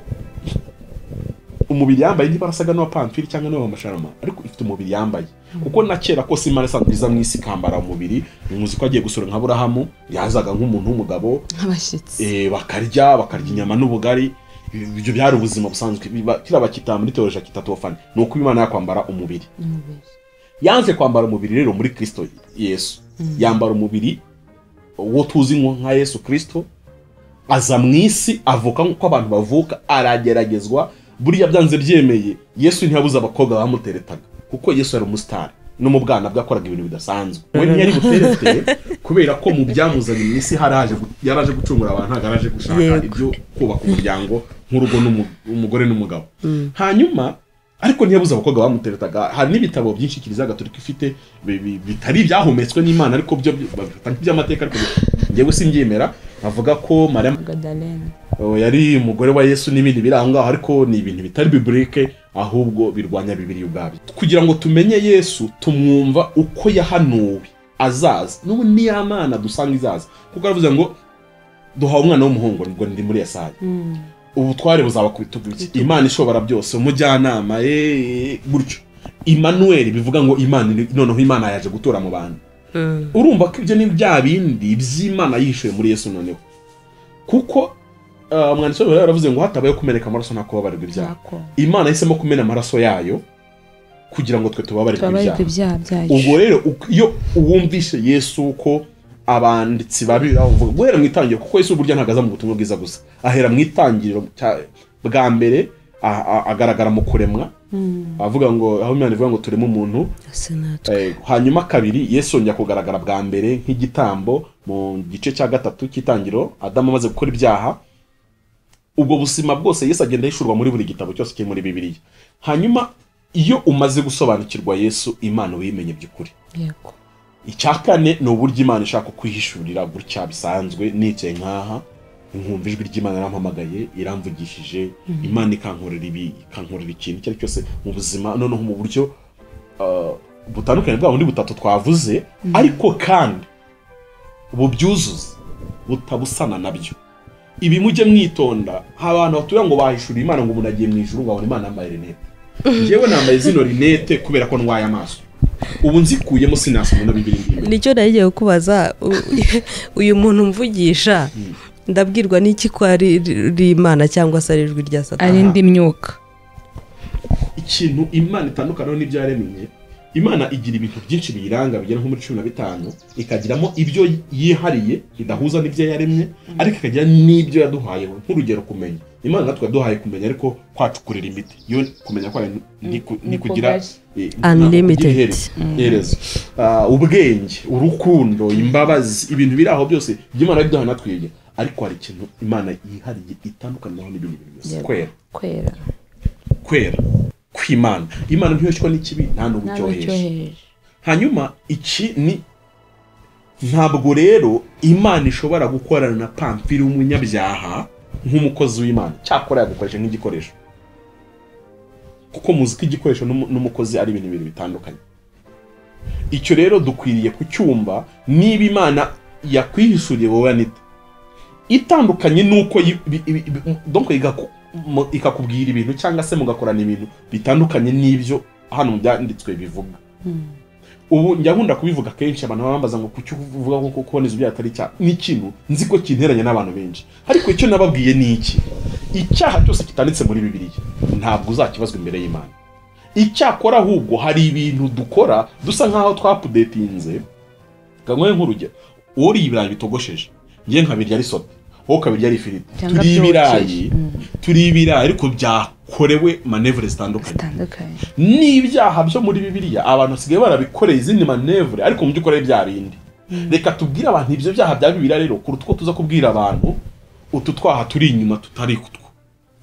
umubiri yambaye niba arasaga n'abapampiri cyangwa n'abamashama ariko ifite umubiri yambaye kuko na kera kose Imana isanzwe iza mu isi kambara umubiri muzi ko agiye gusura nka Aburahamu yazaga nk'umuntu w'umugabo nk'abashyitsi bakarya inyama n'ubugari ibyo byari ubuzima busanzwe kira bakita muri teoloji kitatofani nuko Imana yakwambara umubiri yanze kwambara umubiri rero muri Kristo Yesu yambara umubiri wo tuzi nka Yesu Kristo aza mu isi avuka nk'uko abantu bavuka arageragezwa buriya byanze byemeye Yesu ntiyabuza abakobwa bamuteretaga kuko Yesu yari umustar no mu bwana bwakoraga ibintu bidasanzwe we ntiyari buterete kubera ko mu byamuzanye mu isi yaraje gucungura abantu ntagaraje gushaka ibyo kubaka umuryango nk'urugo n'umugore n'umugabo hanyuma ariko ntiyabuza abakobwa bamuteretaga hari n'ibitabo byinshi Kiliziya Gatolika ifite bitari byahumetswe n'Imana ariko byo bafata nk'iby'amateka ariko ngewe simbyemera avuga ko Maria Magdalene yari umugore wa Yesu n'ibindi biranga ariko ni ibintu bitari biblique ahubwo birwanya Bibiliya ubwabyo kugira ngo tumenye Yesu tumwumva uko yahanuwe azaza n'ubu ni Imana dusanga izaza kuko aravuze ngo duha umwana w'umuhungu ngo ndi muri Yesaya ubutware buzaba kubitugwiki Imana ishobora byose umujyanama gutyo Emmanuel bivuga ngo Imana noneho Imana yaje gutura mu bantu urumva ko ibyo ni bya bindi by'Imana yishuye muri Yesu noneho kuko umwanditsi w'Ibibiliya yaravuze ngo hatabayeho kumeneka amaraso nta kubabarirwa ibyaha Imana yahisemo kumena amaraso yayo kugira ngo twe tubabarirwe ibyaha ubwo rero iyo uwumvishe Yesu ko abanditsi babiri bavuga guhera mu itangiriro kuko Yesu burya ntagaza mu butumwa bwiza gusa ahera mu itangiriro bwa mbere agaragara mu kuremwa avuga ngo aho Imana ivuga ngo tureme umuntu hanyuma kabiri Yesu yongera kugaragara bwa mbere nk'igitambo mu gice cya gatatu cy'itangiriro Adamu amaze gukora ibyaha ubwo busima bwose Yesu agenda yishurwa muri buri gitabo cyose kiri muri Bibiliya hanyuma iyo umaze gusobanukirwa Yesu Imana uyimenye by'ukuri yego icyakane ni uburyo Imana ishaka kwihishurira gutya bisanzwe nicaye nkaha nkumva ijwi ry'Imana yarampamagaye iramvugishije Imana ikankorera ikintu cyari cyose mu buzima noneho mu buryo butandukanye bwa bundi butatu twavuze ariko kandi bubyuzuza butabusana nabyo ibi mujye mwitonda abantu batuye ngo bahishura Imana ngo umuntu agiye mu ijuru ngo abone Imana yambaye rinete njyewe nambaye zino rinete kubera ko ndwaye amaso ubu nzikuyemo sinasoma na Bibiliya nicyo nagiye kubaza uyu muntu mvugisha ndabwirwa n'iki ko ari Imana cyangwa se ari ijwi rya Satani ari indi myuka ikintu Imana itandukanaho n'ibyo yaremye Imana igira ibintu byinshi biyiranga bigera nko muri 15 ikagiramo ibyo yihariye bidahuza n'ibyo yaremye ariko ikagira n'ibyo yaduhaye nk'urugero kumenya Imana natwe yaduhaye kumenya ariko kwacukurira imiti yo kumenya kwa ni kugira unlimited yerezo ubwenge urukundo imbabazi ibintu biri aho byose Imana yaduhaye natwiye ariko hari ikintu Imana yihariye itandukanye naho n'ibindi bintu byose kwera kw'Imana Imana ntiyoshwa n'ikibi nta n'uburyoheje hanyuma iki ni ntabwo rero Imana ishobora gukorana na Pamfili umunyabyaha nk'umukozi w'Imana cyakora yagukoresha nk'igikoresho kuko muzi ko igikoresho n'umukozi ari ibintu bibiri bitandukanye icyo rero dukwiriye kucyumva niba Imana yakwihishuriye wowe Anita itandukanye nuko donc ikakubwira ibintu cyangwa se mugakorana ibintu bitandukanye n'ibyo hano mu byanditswe bivuga ubu njya kubivuga kenshi abantu bambaza ngo kucyo uvuga ko kuboneza ibyaha atari cyaha n'ikintu nzi ko kinteranya n'abantu benshi ariko icyo nababwiye ni iki icyaha cyose kitanditse muri Bibiliya ntabwo uzakibazwa imbere y'Imana icyakora ahubwo hari ibintu dukora dusa nkaho twapudetinze gangwe nk'urugero uri ibirayi bitogosheje ngiye nkabirya ari soda wowe kabirya ari ifiriti turi ibirayi ariko byakorewe manevre zitandukanye n'ibyaha byo muri Bibiliya abantu basigaye barabikoreye izindi manevre ariko mu by'ukore bya bindi reka tubwire abantu ibyo byaha bya Bibiliya rero kuruta ko tuza kubwira abantu utu twaha turi inyuma tutari kutwo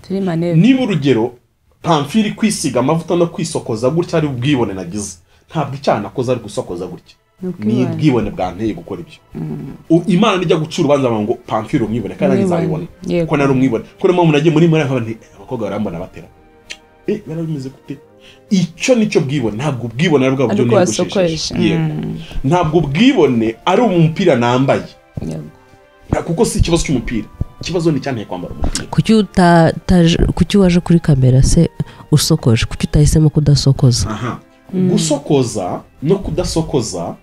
turi manevre niba urugero Pamfili kwisiga amavuta no kwisokoza gutya ari ubwibone nagize ntabwo icyaha nakoze ari gusokoza gutya ni bwibone bwanteye gukora ibyo Imana nijya gucura ubanza ngo Pamfili umwibone kandi nzabibona ko nari umwibone ko no mu nagiye muri nk'abandi abakobwa barambona batera barabimeze gute icyo nicyo bwibone ntabwo bwibone ari bwa buryo n'igushishije ntabwo bwibone ari umupira nambaye kuko si ikibazo cy'umupira ikibazo ni cyane kwambara umupira kuki waje kuri kamera se usokoje kuki utahisemo kudasokoza gusokoza no kudasokoza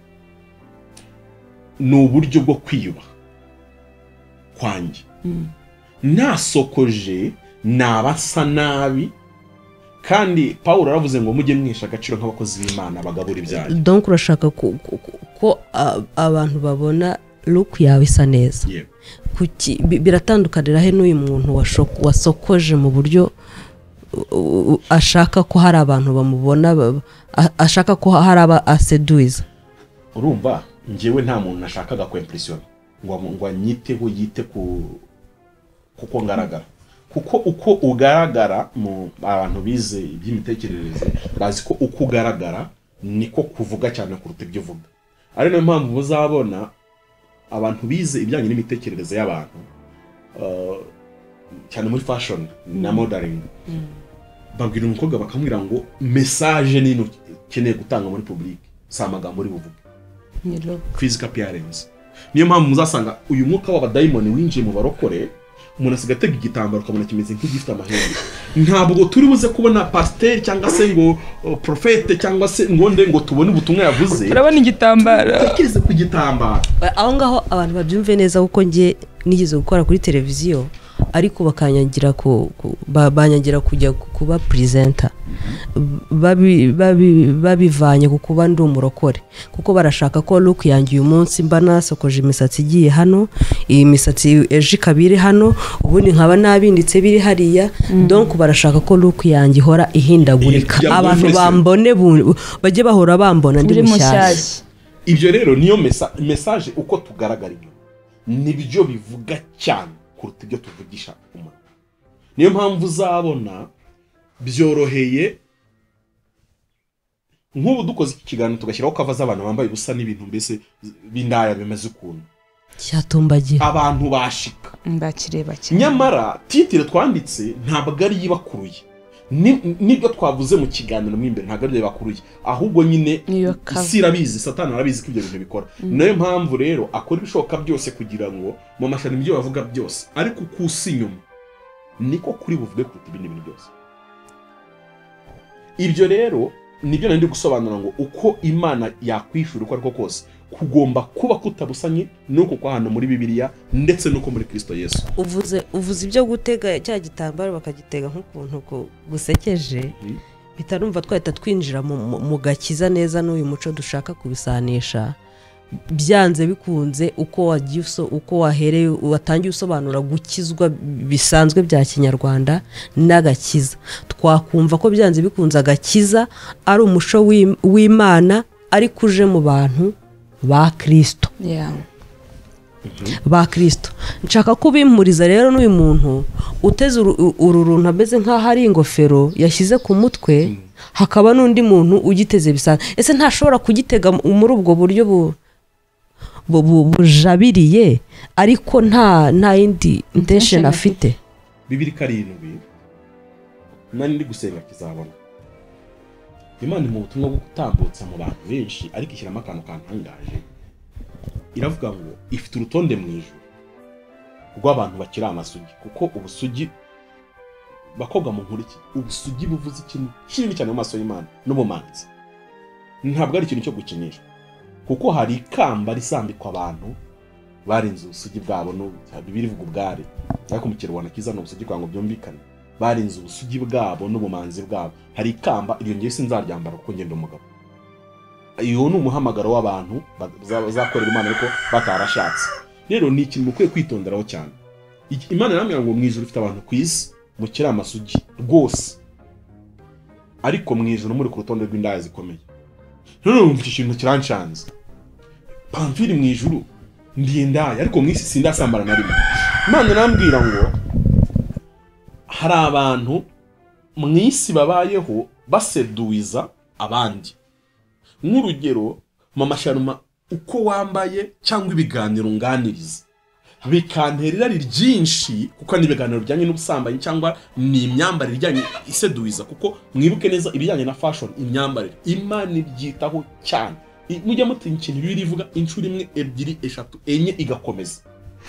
ni uburyo bwo kwiyuba kwanjye nasokoje nabasa nabi kandi Pawulo aravuze ngo mujye mwesha agaciro nk'abakozi b'Imana bagabura ibyaha donc urashaka ko abantu babona look yawe isa neza kuki biratandukanira he n'uyu muntu wasokoje mu buryo ashaka ko hari abantu bamubona ashaka ko hari aba aseduiza urumva ngewe nta muntu nashakaga ko impression ngo anyiteho yite kuko ngaragara kuko uko ugaragara mu abantu bize iby'imitekerereze bazi ko uko ugaragara niko kuvuga cyane kuruta ibyo uvuga ari nayo mpamvu muzabona abantu bize ibijyanye n'imitekerereze y'abantu cyane muri fashion na modeling babwira umukobwa bakamwira ngo message nino keneye gutanga muri public si amagambo uri buvuge physical appearance niyo mpamvu muzasanga uyu mwuka w'abadayimoni winjiye mu barokore umuntu asigatega igitambaro ukabona kimeze nk'igifite amahembe ntabwo turi buze kubona pasteur cyangwa se ngo profete cyangwa se ngonde ngo tubone ubutumwa yavuze urabona igitambaro tekirize ku gitambaro aho ngaho abantu babyumve neza kuko ngiye nigeze gukora kuri televiziyo ariko banyangira kujya kuba presenter babivanye kukuba ndi umurokore kuko barashaka ko look yanjye uyu munsi mba nasokoje imisatsi igiye hano iyi misatsi eje kabiri hano ubundi nkaba nabinditse biri hariya donc barashaka ko look yanjye ihora ihindagurika abantu bambone bajye bahora bambona ndi mushyashya ibyo rero niyo message uko tugaragara nibyo bivuga cyane kuruta ibyo tuvugisha umuntu niyo mpamvu uzabona byoroheye nk'ubu dukoze iki kiganiro tugashyiraho cover z'abantu bambaye ubusa n'ibintu mbese bindaya bimeze ukuntu cyatumbagira abantu bashika mbakireba cyane nyamara titire twanditse ntabwo ari yibakuruye nibyo twavuze mu kiganiro mo imbere ntabwo ari bakuruye ahubwo nyine sirabizi satani arabizi ko ibyo bintu bikora nayo mpamvu rero akora ibishoboka byose kugira ngo mu mashani ibyo bavuga byose ariko kusi inyuma niko kuri buvuge kuruta ibindi bintu byose ibyo rero nibyo nandi gusobanura ngo uko Imana yakwishura uko ariko kose kugomba kuba kutabusanye nuko kwa hano muri Bibiliya ndetse nuko muri Kristo Yesu uvuze ibyo gutega cya gitambaro bakagitega nk'ukuntu gusekeje bitarumva twahita twinjira mu gakiza neza n'uyu muco dushaka kubisanisha byanze bikunze uko wahereye watangiye usobanura gukizwa bisanzwe bya kinyarwanda n'agakiza twakumva ko byanze bikunze agakiza ari umuco w'Imana ariko uje mu bantu ba Kristo ba Kristo nshaka kubimpuriza rero n'uyu muntu uteze uru runtu ameze nk'aho ari ingofero yashyize ku mutwe hakaba n'undi muntu ugiteze bisanzwe ese ntashobora kugitega muri ubwo buryo bujabiriye ariko nta yindi intention afite. 2:7 nani ndi gusenga kizabona Imana mu butumwa bwo gutambutsa mu bantu benshi ariko ishyiramo akantu kantangaje iravuga ngo ifite urutonde mu ijuru rw'abantu bakira amasugi kuko ubusugi bakobwa mu nkuriki ubusugi buvuze ikintu kinini cyane mu maso y'Imana n'ubumanzi ntabwo ari ikintu cyo gukinisha kuko hari ikamba risambikwa abantu barinze ubusugi bwabo no bibirivuga ubware ariko mu kirwana kiza no ubusugi kwango byumvikana barinze ubusugi bwabo n'ubumanzi bwabo hari ikamba iryo ngiye sinzaryambara kuko ngenda umugabo iyo ni umuhamagaro w'abantu bazakorera Imana ariko batarashatse rero ni ikintu mukwiye kwitonderaho cyane Imana iramubwira ngo mu ijuru ifite abantu ku isi mukira amasugi rwose ariko mu ijuru muri ku rutonde rw'indaya zikomeye none umva ikintu kiranshanze pamfiri mu ijuru ndi indaya ariko mu isi sindasambara na rimwe Imana irambwira ngo hari abantu mu isi babayeho baseduiza abandi nk'urugero mu masharuma uko wambaye cyangwa ibiganiro nganiriza bikanterera ryinshi kuko ni ibiganiro bijyanye n'ubusambanyi cyangwa ni imyambarire ijyanye iseduiza kuko mwibuke neza ibijyanye na fashion imyambarire Imana ibyitaho cyane mujya mutinya ikintu birivuga inshuro 1 2 3 4 igakomeza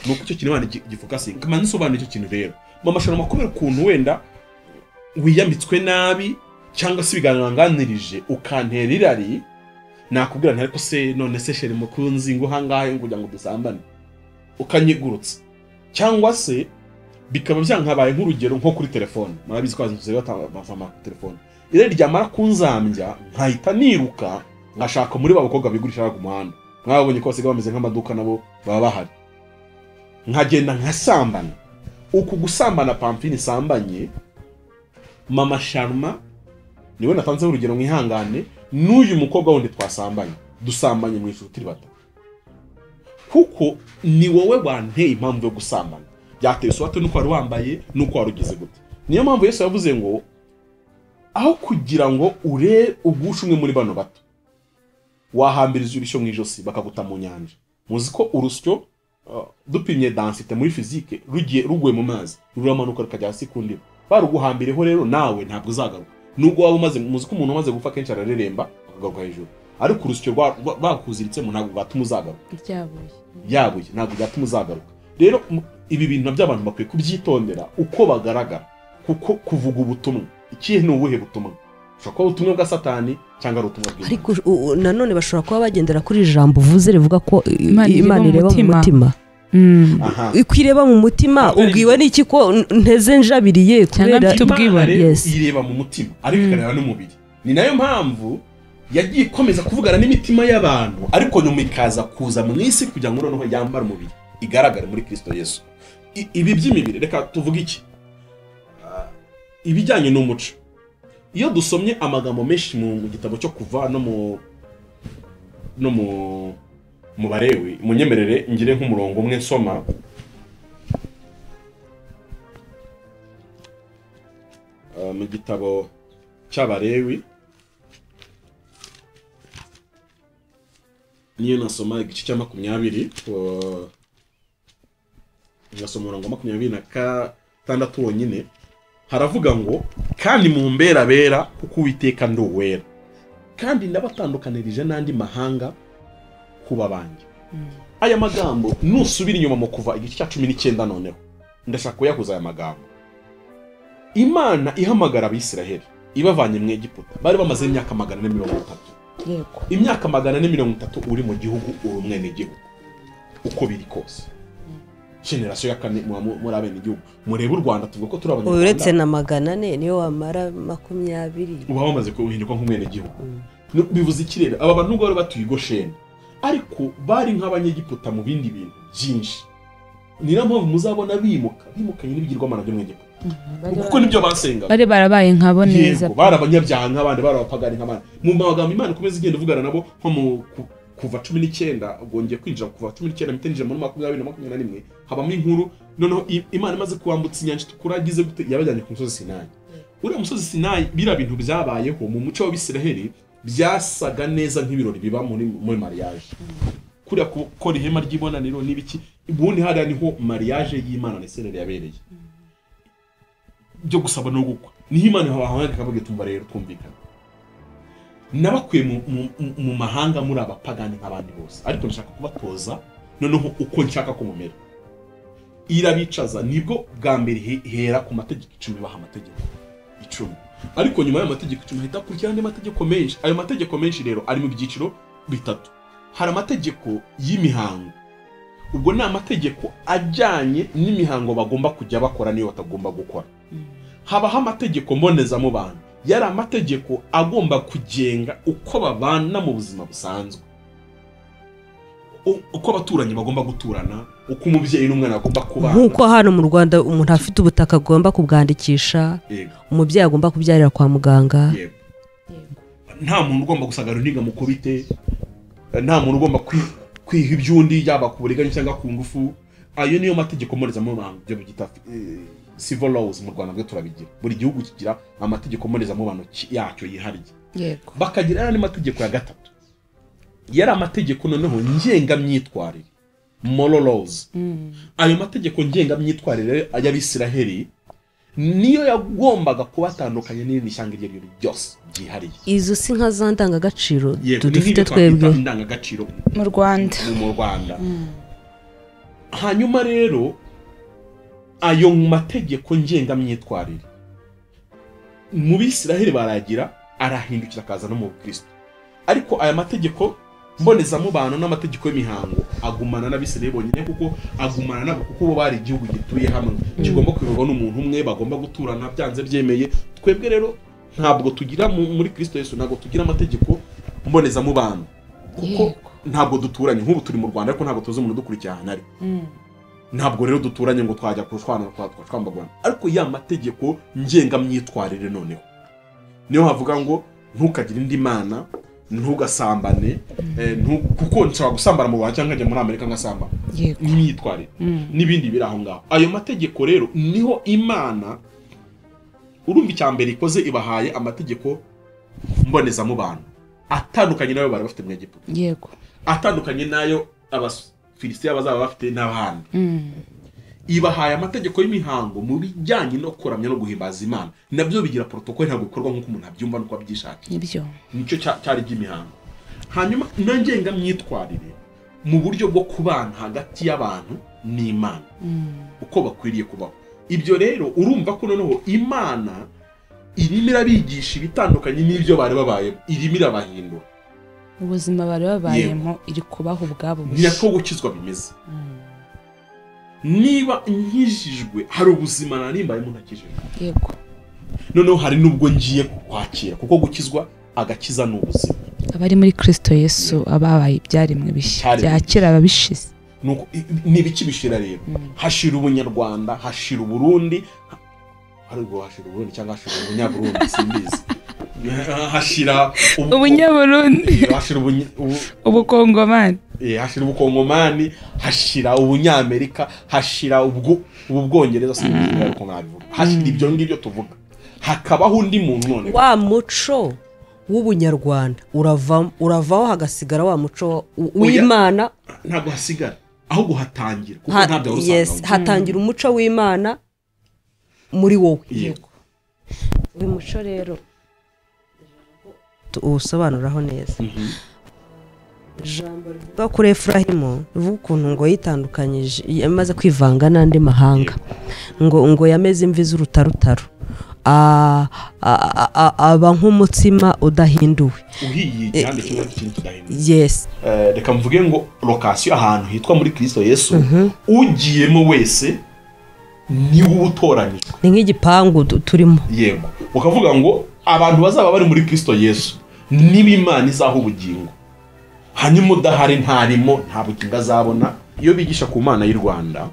nuko icyo kintu Imana gifocusing kamana nsobanura icyo kintu rero mu masharuma kubera ukuntu wenda wiyambitswe nabi cyangwa se ibiganiro nganirije ukanterera nakubwira ntari ko se none se sheri mukunzi ngo hangahe ngo ngo dusambane ukanyigurutse cyangwa se bikaba byankabaye nk'urugero nko kuri telefone murabizi ko azinze batama telefone ire ryamara kunzambya nkahita niruka ngashaka muri babakobwa bigurisha ku muhanda mwabonye ko basiga bameze nk'amaduka nabo baba bahari nkagenda nkasambana uku gusambana pamfini sambanye mama Sharma niwe natanze urugero mwihangane n'uyu mukobwa wundi twasambanye dusambanye mu ijuru turi bata kuko ni wowe wanteye impamvu yo gusambana byateye sowato nuko wari wambaye nuko warugize gute niyo mpamvu Yesu yavuze ngo aho kugira ngo ugushe umwe muri bano bato wahambiriza urishyo mu ijosi bakaguta mu nyanja muzi ko urusyo dupimye densité muri physique ruguye mu mazi ruramanuka rukajya hasi kundi baruguhambireho rero nawe ntabwo uzagaruka nubwo waba umaze muzi ko umuntu umaze gupfa kenshi arareremba akagaruka hejuru ariko urusyo bakuziritse mu ntabwo gatuma uzagaruka yabuye ntabwo gatuma uzagaruka rero ibi bintu by'abantu bakwiye kubyitondera uko bagaragara kuko kuvuga ubutumwa ikihe ni ubuhe butumwa ushobora kuba ubutumwa bwa Satani cyangwa ubutumwa bw'Imana ariko nanone bashobora kuba bagendera kuri ijambo uvuze rivuga ko Imana ireba mu mutima ikwireba mu mutima ubwiwe n'iki ko nteze njabiriye kubera tubwibare ireba mu mutima ariko ikareba n'umubiri ni nayo mpamvu yagiye komeza kuvugana n'imitima y'abantu ariko nyuma ikaza kuza mu isi kugira ngo noneho yambara umubiri igaragara muri Kristo Yesu ibi by'imibiri reka tuvuge iki ibijyanye n'umuco iyo dusomye amagambo menshi mu gitabo cyo kuva no mu barewi munyemerere ngire nk'umurongo umwe nsoma mu gitabo cy'abarewi niyo nasoma igice cya 20 ngasoma umurongo 26 wonyine haravuga ngo kandi mu mbera kuko Uwiteka ndi uwera kandi ndabatandukanirije n'andi mahanga kuba banjye aya magambo nusubira inyuma mu kuva igice cya 19 noneho ndashaka kuyahuza aya magambo Imana ihamagara abisiraheli ibavanye mu Egiputa bari bamaze imyaka 430 yego imyaka 430 uri mu gihugu uri umwene gihugu uko biri kose generation ya kane muri abene igihugu murebe u Rwanda tuvuga ko turi abanyarwanda uretse na 400 niyo wamara 20 uba wamaze kuhinduka nk'umwene gihugu bivuze ikirere aba bantu ngo batuye Gosheni ariko bari nk'abanyegiputa mu bindi bintu byinshi niyo mpamvu muzabona bimukanye n'ibigirwamana byo mw'Egiputa kuko nibyo basenga bari barabaye nkabo neza barabanyabyaha nk'abandi barabapagani nk'abandi mu magambo Imana ikomeza igenda ivugana nabo nko mu kuva 19 ugongeye kwinjira kuva 19 mitenje muri 2021 habamo inkuru noneho Imana imaze kuwambutsa inyanja tukuragize gute yabajyanye ku musozi Sinayi uri musozi Sinayi bira bintu byabayeho mu muco w'Abisiraheli byasaga neza nk'ibirori biba muri mariage kuriya gukora ihema ry'ibonaniro n'ibiki ubundi hariya niho mariage y'Imana n'Isiraheli yabereye byo gusaba no gukwa niho Imana habahaga kavuga tumba rero twumvikana nabakwiye mu mahanga muri abapagani nk'abandi bose ariko nshaka kubatoza noneho uko nshaka ko mumera irabicaza nibwo bwa mbere hera ku mategeko 10 baha amategeko 10 ariko nyuma y'amategeko 10 hita kurya andi mategeko menshi ayo mategeko menshi rero ari mu byiciro bitatu hari amategeko y'imihango ubwo ni amategeko ajyanye n'imihango bagomba kujya bakora niyo batagomba gukora habaho amategeko mbonezamubano yari amategeko agomba kugenga uko babana mu buzima busanzwe uko abaturanyi bagomba guturana uko umubyeyi n'umwana bagomba kubana nkuko hano mu Rwanda umuntu afite ubutaka agomba kubwandikisha umubyeyi agomba kubyarira kwa muganga nta muntu ugomba gusagara uniga mu kubite nta muntu ugomba kwiha ibyundi yaba ku buriganya cyangwa ku ngufu ayo niyo mategeko mbonezamubano byo bugita civil laws mu Rwanda bwo turabigira buri gihugu kigira amategeko mbonezamubano yacyo yihariye yego bakagira n'andi mategeko ya gatatu yari amategeko noneho ngenga myitwarire moral laws ayo mategeko ngenga myitwarire y'Abisiraheli niyo yagombaga kubatandukanya n'ibindi shyanga iryo byose byihariye izo si nka za ndangagaciro dufite twebwe ndangagaciro mu Rwanda hanyuma rero ayo mategeko ngenga myitwarire mu Bisiraheli baragira arahindukira kaza no mu Kristo ariko aya mategeko mbonezamubano n'amategeko y'imihango agumana n'Abisiraheli bonyine kuko agumana nabo kuko bo bari igihugu gituye hamwe kigomba kuyoborwa n'umuntu umwe bagomba guturana byanze byemeye twebwe rero ntabwo tugira muri Kristo Yesu ntabwo tugira amategeko mbonezamubano kuko ntabwo duturanye nk'ubu turi mu Rwanda ariko ntabwo tuzi umuntu dukurikiye ahantu ari ntabwo rero duturanye ngo twajya kushwana twambagwana ariko ya mategeko ngenga myitwarire noneho niyo havuga ngo ntukagire indi mana ntugasambane kuko nshobora gusambana mu Rwanda cyangwa njya muri Amerika ngasambana imyitwarire n'ibindi biri aho ngaho ayo mategeko rero niho Imana urumva icyambere ikoze ibahaye amategeko mbonezamubano atandukanye nayo bari bafite mu Egiputa yego atandukanye nayo Filistia bazaba bafite n'abahandi ibahaye amategeko y'imihango mu bijyanye no kuramya no guhimbaza Imana nabyo bigira protocol ntabwo bikorwa nk'uko umuntu abyumva nuko abyishakiye nibyo nicyo cyari by'imihango hanyuma nangenga myitwarire mu buryo bwo kubana hagati y'abantu n'Imana uko bakwiriye kubaho ibyo rero urumva ko noneho Imana irimo irabigisha ibitandukanye n'ibyo bari babaye irimo irabahindura ubuzima bari babayemo iri kubaho ubwabo niko gukizwa bimeze niba nkijijwe hari ubuzima narimbaye mu ntakijijwe yego noneho hari nubwo ngiye kwakira kuko gukizwa agakiza n'ubuzima abari muri Kristo Yesu ababaye ibyaremwe bishya byakira ababishize nuko nibiki bishira rero hashira ubunyarwanda hashira uburundi hariko hashira uburundi cyangwa hashira ubunyaburundi simbizi hashira ubunyaburundi hashira ubukongomani hashira ubukongomani hashira ubunyamerika hashira ubwongereza simbizi ariko nabivuga hashira ibyo ngibyo tuvuga hakabaho undi muntu none wa muco w'ubunyarwanda uravaho hagasigara wa muco w'Imana ntabwo hasigara aho guhatangira kuko ntabyo rusanga yes hatangira umuco w'Imana muri wowe yego uyu muco rero usobanuraho neza ijambo rivuga kuri Efurahimu rivuga ukuntu ngo yitandukanyije yamaze kwivanga n'andi mahanga ngo yameze imvi z'urutarutaro aba nk'umutsima udahinduwe uhiye kandi kimwe n'ikindi tudahinduwe. yes Reka mvuge ngo lokasiyo ahantu hitwa muri Kristo Yesu ugiyemo wese niwe utoranyijwe, ni nk'igipangu turimo. yego ukavuga ngo abantu bazaba bari muri Kristo Yesu niba Imana izaha ubugingo, hanyuma udahari ntarimo nta bugingo azabona. Iyo bigisha ku Mana y'u Rwanda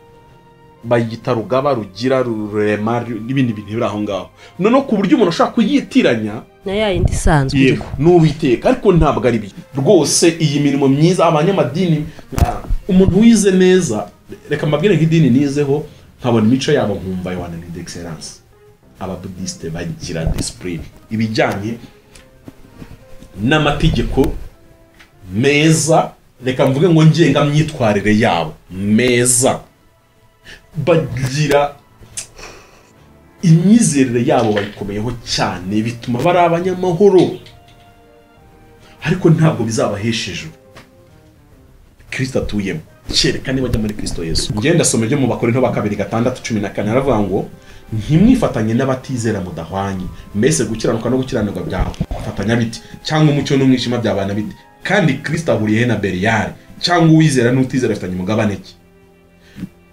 bayita rugaba, rugira, rurema n'ibindi bintu biri aho ngaho, noneho ku buryo umuntu ashaka kuyitiranya na ya yindi isanzwe yego n'Uwiteka, ariko ntabwo ari byo rwose. Iyi mirimo myiza abanyamadini, umuntu wize neza, reka mbabwire nk'idini nizeho nkabona imico yabo nkumva yo wana d'excellence. Ababudiste bagira discipline ibijyanye n'amategeko meza, reka mvuge ngo ngenga myitwarire yabo meza, bagira imyizerere yabo bayikomeyeho cyane, bituma bari abanyamahoro, ariko ntabwo bizabahesheje Kristo atuyemo. Kereka niba bajya muri Kristo Yesu. Ngenda some byo mu Bakorinto ba 2:6-14 aravuga ngo ntimwifatanye n'abatizera mudahwanye, mbese gukiranuka no gukiranirwa byawe fatanya biti, cyangwa umucyo n'umwijima byabana biti, kandi Kristo ahuriye na Beliyari, cyangwa uwizera n'utizera afitanye umugabane ki?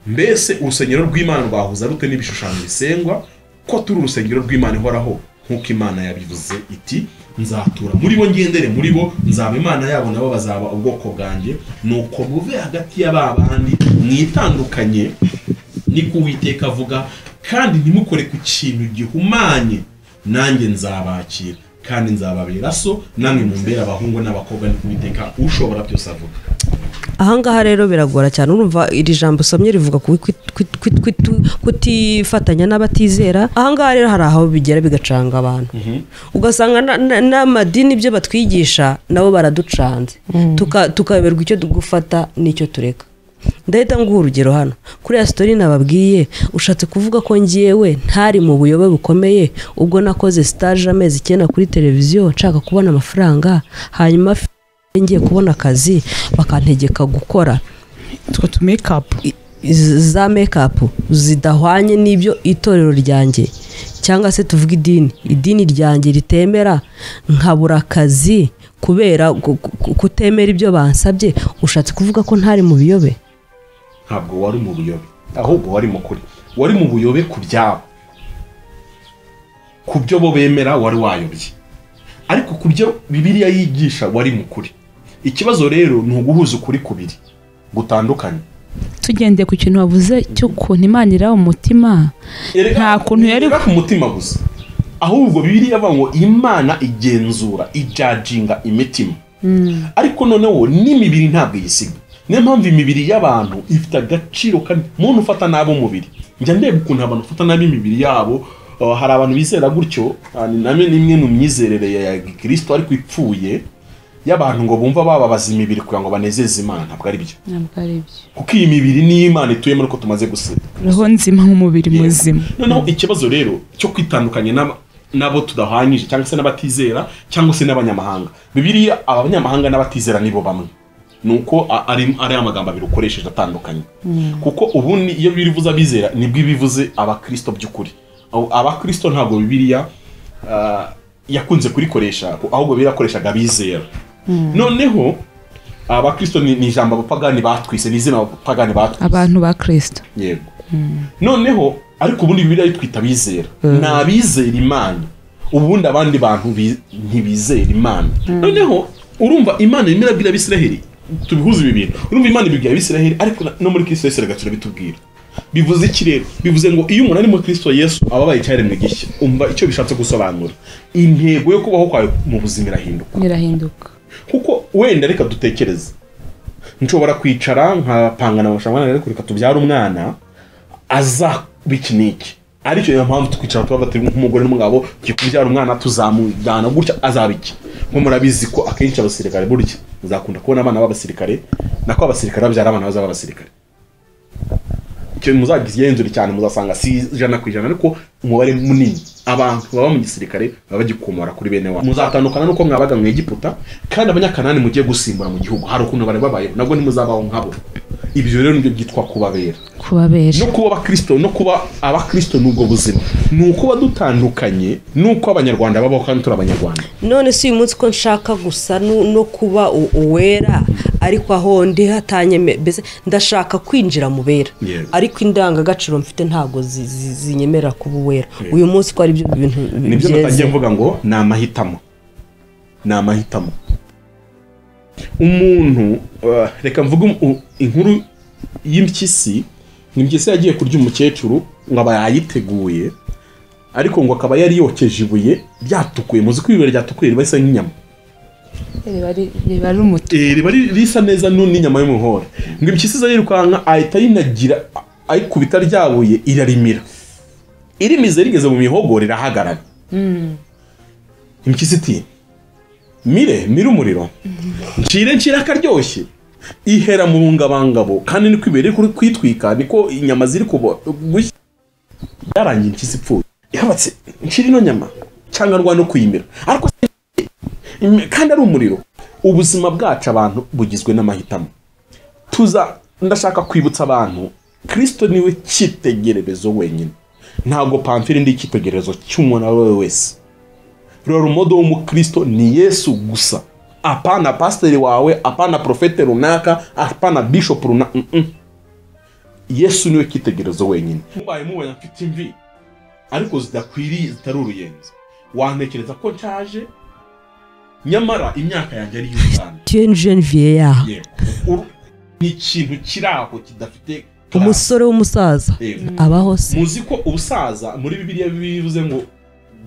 Mbese urusengero rw'Imana rwahuza rute n'ibishushanyo bisengwa? Ko turi urusengero rw'Imana ihoraho, nk'uko Imana yabivuze iti nzatura muri bo ngendere muri bo, nzaba Imana yabo nabo bazaba ubwoko bwanjye, nuko buve hagati y'ababandi mwitandukanye, niko Uwiteka avuga, kandi ntimukore ku kintu gihumanye, nanjye nzabakira kandi nzababera so, namwe mumbera abahungu n'abakobwa, niko Uwiteka ushobora byose avuga. ahangaha rero biragora cyane. Urumva iri jambo usomye rivuga kutifatanya n'abatizera. Ahangaha rero hari aho bigera bigacanga abantu, ugasanga n'amadini ibyo batwigisha nabo baraducanze, tukaberwa icyo tugufata n'icyo tureka. Ndahita nguha urugero hano kuri ya story nababwiye, ushatse kuvuga ko ngiyewe ntari mu buyobe bukomeye ubwo nakoze stage amezi 9 kuri televiziyo nshaka kubona amafaranga, hanyuma ngiye kubona akazi bakantegeka gukora two to make up za make up zidahwanye n'ibyo itorero ryanjye cyangwa se tuvuga idini ryanjye ritemera, nkabura akazi kubera kutemera ibyo bansabye. Ushatse kuvuga ko ntari mu biyobe? Ntabwo wari mu buyobe, ahubwo wari mu kuri. Wari mu buyobe ku byabo, ku byo bo bemera wari wayobye, ariko ku byo Bibiliya yigisha wari mu kuri. Ikibazo rero ni uguhuza ukuri kubiri gutandukanye. Tugendeye ku kintu wavuze cyo kuntu Imana ira umutima, nta kuntu yari ku mutima gusa, ahubwo Bibiliya avuga ngo Imana igenzura, ijudginga imitima. Ariko noneho n'imibiri ntabwo yisiga. Niyo mpamvu imibiri y'abantu ifite agaciro, kandi umuntu ufata nabo umubiri, njya ndeba ukuntu abantu ufata nabi imibiri yabo. Hari abantu bizera gutyo, name nimwe mu myizerere ya Kristo ariko ipfuye y'abantu ngo bumva bababaza imibiri kugira ngo banezeze Imana. Ntabwo ari byo, kuko iyi mibiri ni Imana ituyemo, ariko tumaze guseba roho nzima nk'umubiri muzima. Noneho ikibazo rero cyo kwitandukanya nabo tudahwanyije, cyangwa se n'abatizera, cyangwa se n'abanyamahanga. Bibiliya abanyamahanga n'abatizera nibo bamwe, nuko ari amagambo abiri ukoresheje atandukanye. Kuko ubundi iyo birivuze abizera nibwo bivuze abakristo by'ukuri. Abakristo ntabwo Bibiliya yakunze kurikoresha, ahubwo birakoreshaga abizera. Noneho abakristo ni ijambo abapagani batwise, ni izina abapagani batwise abantu ba Kristo. Yego. Noneho ariko ubundi Bibiliya yitwita abizera, n'abizera Imana. Ubundi abandi bantu ntibizera Imana. Noneho urumva Imana imirabwira Abisiraheli, tubihuza ibi bintu. Urumva Imana ibibwira Abisiraheli, ariko no muri Kristo Yesu rega turabitubwira. Bivuze iki rero? Bivuze ngo iyo umuntu ari muri Kristo Yesu ababaye cyaremwe gishya. Umva icyo bishatse gusobanura. Intego yo kubaho kwawe mu buzima irahinduka. Kuko wenda reka dutekereze, nshobora kwicara nkapangana abashangana rero kureka tubyara umwana aza bikiniki, ariko iyo mpamvu tukwicara twabati nk'umugore n'umugabo kikubyara umwana tuzamujyana gutya azabiki. Nko murabizi ko akenshi abasirikare burya uzakunda kubona abana b'abasirikare, nako abasirikare babyara abana bazaba abasirikare. Cyo muzagiye yenzuri cyane muzasanga si 100%, ariko umubare munini abantu baba mu gisirikare baba gikomora kuri bene wa. Muzatandukana nuko mwabaga mu Egiputa, kandi abanyakanani mugiye gusimbura mu gihugu hari ukuntu bare babaye, nabwo ntimuzabaho nkabo. ibyo rero nibyo byitwa kubabera no kuba abakristo no kuba abakristo n'ubwo buzima ni uko badutandukanye nuko abanyarwanda babaho kandi turi abanyarwanda. None si uyu munsi ko nshaka gusa no kuba uwera ariko aho ndi hatanye mbese ndashaka kwinjira mu bera ariko indangagaciro mfite ntabwo zinyemera kuba uwera. Uyu munsi ko ari byo bintu nibyo natangiye mvuga ngo ni amahitamo umuntu reka mvuga inkuru y'impyisi yagiye kurya umukecuru ngo aba yayiteguye ariko ngo akaba yari yokeje ibuye ryatukuye. Muzi ko ibuye ryatukuye riba risa nk'inyama, riba risa neza n'inyama y'umuhore. ngo impyisi iza yirukanka ahita yinagira ayikubita ryabuye irarimira, irimize rigeze mu mihogo rirahagarara. impyisi iti mire umuriro ncire akaryoshye ihera mu bungabangabo kandi niko ibere kwitwika niko inyama ziri gushya. Yarangiye impyisi ipfuye yabatse ncire ino nyama cyangwa ndwa no kuyimira ariko kandi ari umuriro. Ubuzima bwacu abantu bugizwe n'amahitamo. Ndashaka kwibutsa abantu Kristo niwe cyitegererezo wenyine, ntabwo pamfiri ndi cyitegererezo cy'umuntu wese. Rero modo w'umukristo ni Yesu gusa, apana pastor wawe, apana profete runaka, apana bishop runaka. Yesu niwe cyitegererezo wenyine. Mubaye mubona mfite imvi ariko zidakwiriye zitari uruyenzi, wantekereza ko nshaje nyamara imyaka yanjye ari y'ubwana. Jeune vieillard ni ikintu kiraho kidafite umusore w'umusaza abaho se. Muzi ko ubusaza muri Bibiliya bivuze ngo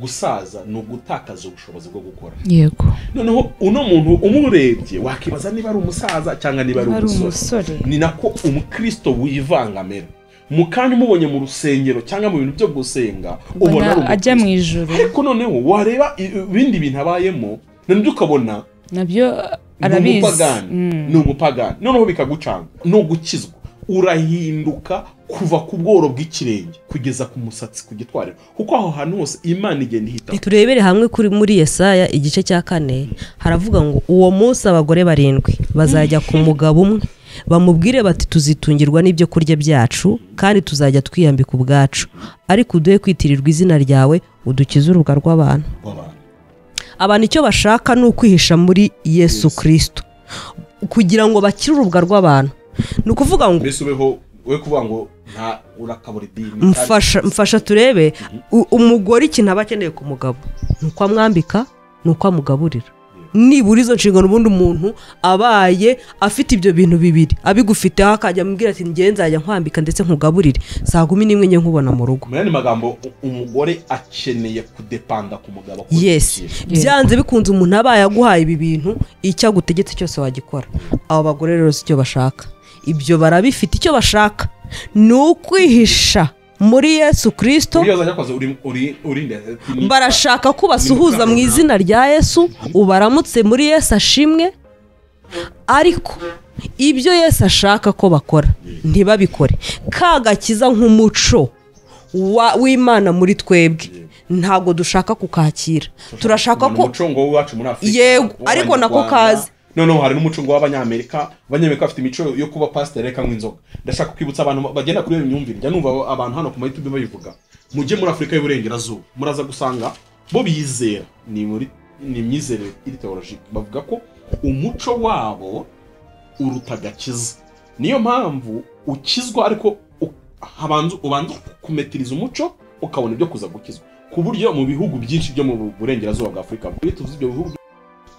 gusaza no gutakaza ubushobozi bwo gukora. Yego. Noneho uno muntu umurebye wakibaza niba ari umusaza cyangwa niba ari umusore. Ni nako umukristo wivangamera. Mukandi mubonye mu rusengero cyangwa mu bintu byo gusenga ubona ajya mu ijuru. Ariko noneho wareba ibindi bintu abayemo nabyo ukabona nabyo arabizi. Ni umupagani. Noneho bikagucanga no gukizwa urahinduka kuva ku bworo bw'ikirenge kugeza ku musatsi ku gitwariro, kuko aho hantu hose Imana igenda ihita. Turebere hamwe kuri muri Yesaya igice cya 4 haravuga ngo uwo munsi abagore 7 bazajya ku mugabo umwe bamubwire bati tuzitungirwa n'ibyo kurya byacu kandi tuzajya twiyambika ubwacu, ariko uduhe kwitirirwa izina ryawe udukize urubuga rw'abantu. Abantu icyo bashaka ni ukwihisha muri Yesu Kristo kugira ngo bakire urubuga rw'abantu. Ni ukuvuga ngo besubeho we kuvuga ngo nta urakabura idini. Mfasha turebe umugore ikintu aba akeneye ku mugabo nuko amwambika nuko amugaburira. Nibura izo nshingano ubundi umuntu abaye afite ibyo bintu bibiri abigufiteho akajya amubwira ati ngiye nzajya nkwambika ndetse nkugaburire saa 11 nke nkubona mu rugo. Muri magambo umugore akeneye kudepanda ku mugabo. Yes, byanze bikunze umuntu abaye aguhaye ibi bintu icyo agutegetse cyose wagikora. Abo bagore rero icyo bashaka ibyo barabifite, icyo bashaka ni ukwihisha muri Yesu Kristo. Barashaka ko basuhuza mu izina rya Yesu, ubaramutse muri Yesu ashimwe, ariko ibyo Yesu ashaka ko bakora ntibabikore. Kagakiza nk'umuco w'Imana muri twebwe ntabwo dushaka kukakira. Turashaka ko umucongo wacu muri Afrika. Yego, ariko nako kazi. Noneho hari n'umucungo w'Abanyamerika bafite imico yo kuba pastor reka nk'inzoga. Ndashaka kwibutsa abantu bagenda kuri iyo myumvire. Njya numva abantu hano ku YouTube bayivuga. Mujye muri Afrika y'Uburengerazuba muraza gusanga bo bizera ni imyizerere ideologique. Bavuga ko umuco wabo urutagakiza. Niyo mpamvu ukizwa ariko ubanza kumetiriza umuco ukabona ibyo kuza gukizwa. Ku buryo mu bihugu byinshi byo mu Burengerazuba bwa Afrika tuvuze ibyo bihugu,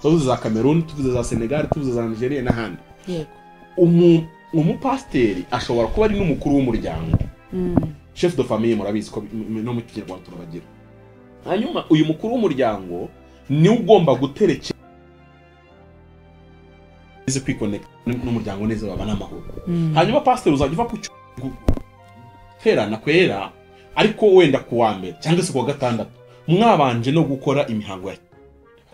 tuvuze za Cameroon, tuvuze za Senegal, tuvuze za Nigeria n'ahandi. Yego. Umupasteri ashobora kuba ari n'umukuru w'umuryango. Chef de famille murabizi ko no mu Kinyarwanda turabagira. Hanyuma uyu mukuru w'umuryango ni ugomba guterekera ize kwiconnect n'umuryango neza babana amahoro. Hanyuma pastor uzajya uva ku terana kwera ariko wenda kuwa mbere cyangwa se kuwa gatandatu mwabanje no gukora imihango ya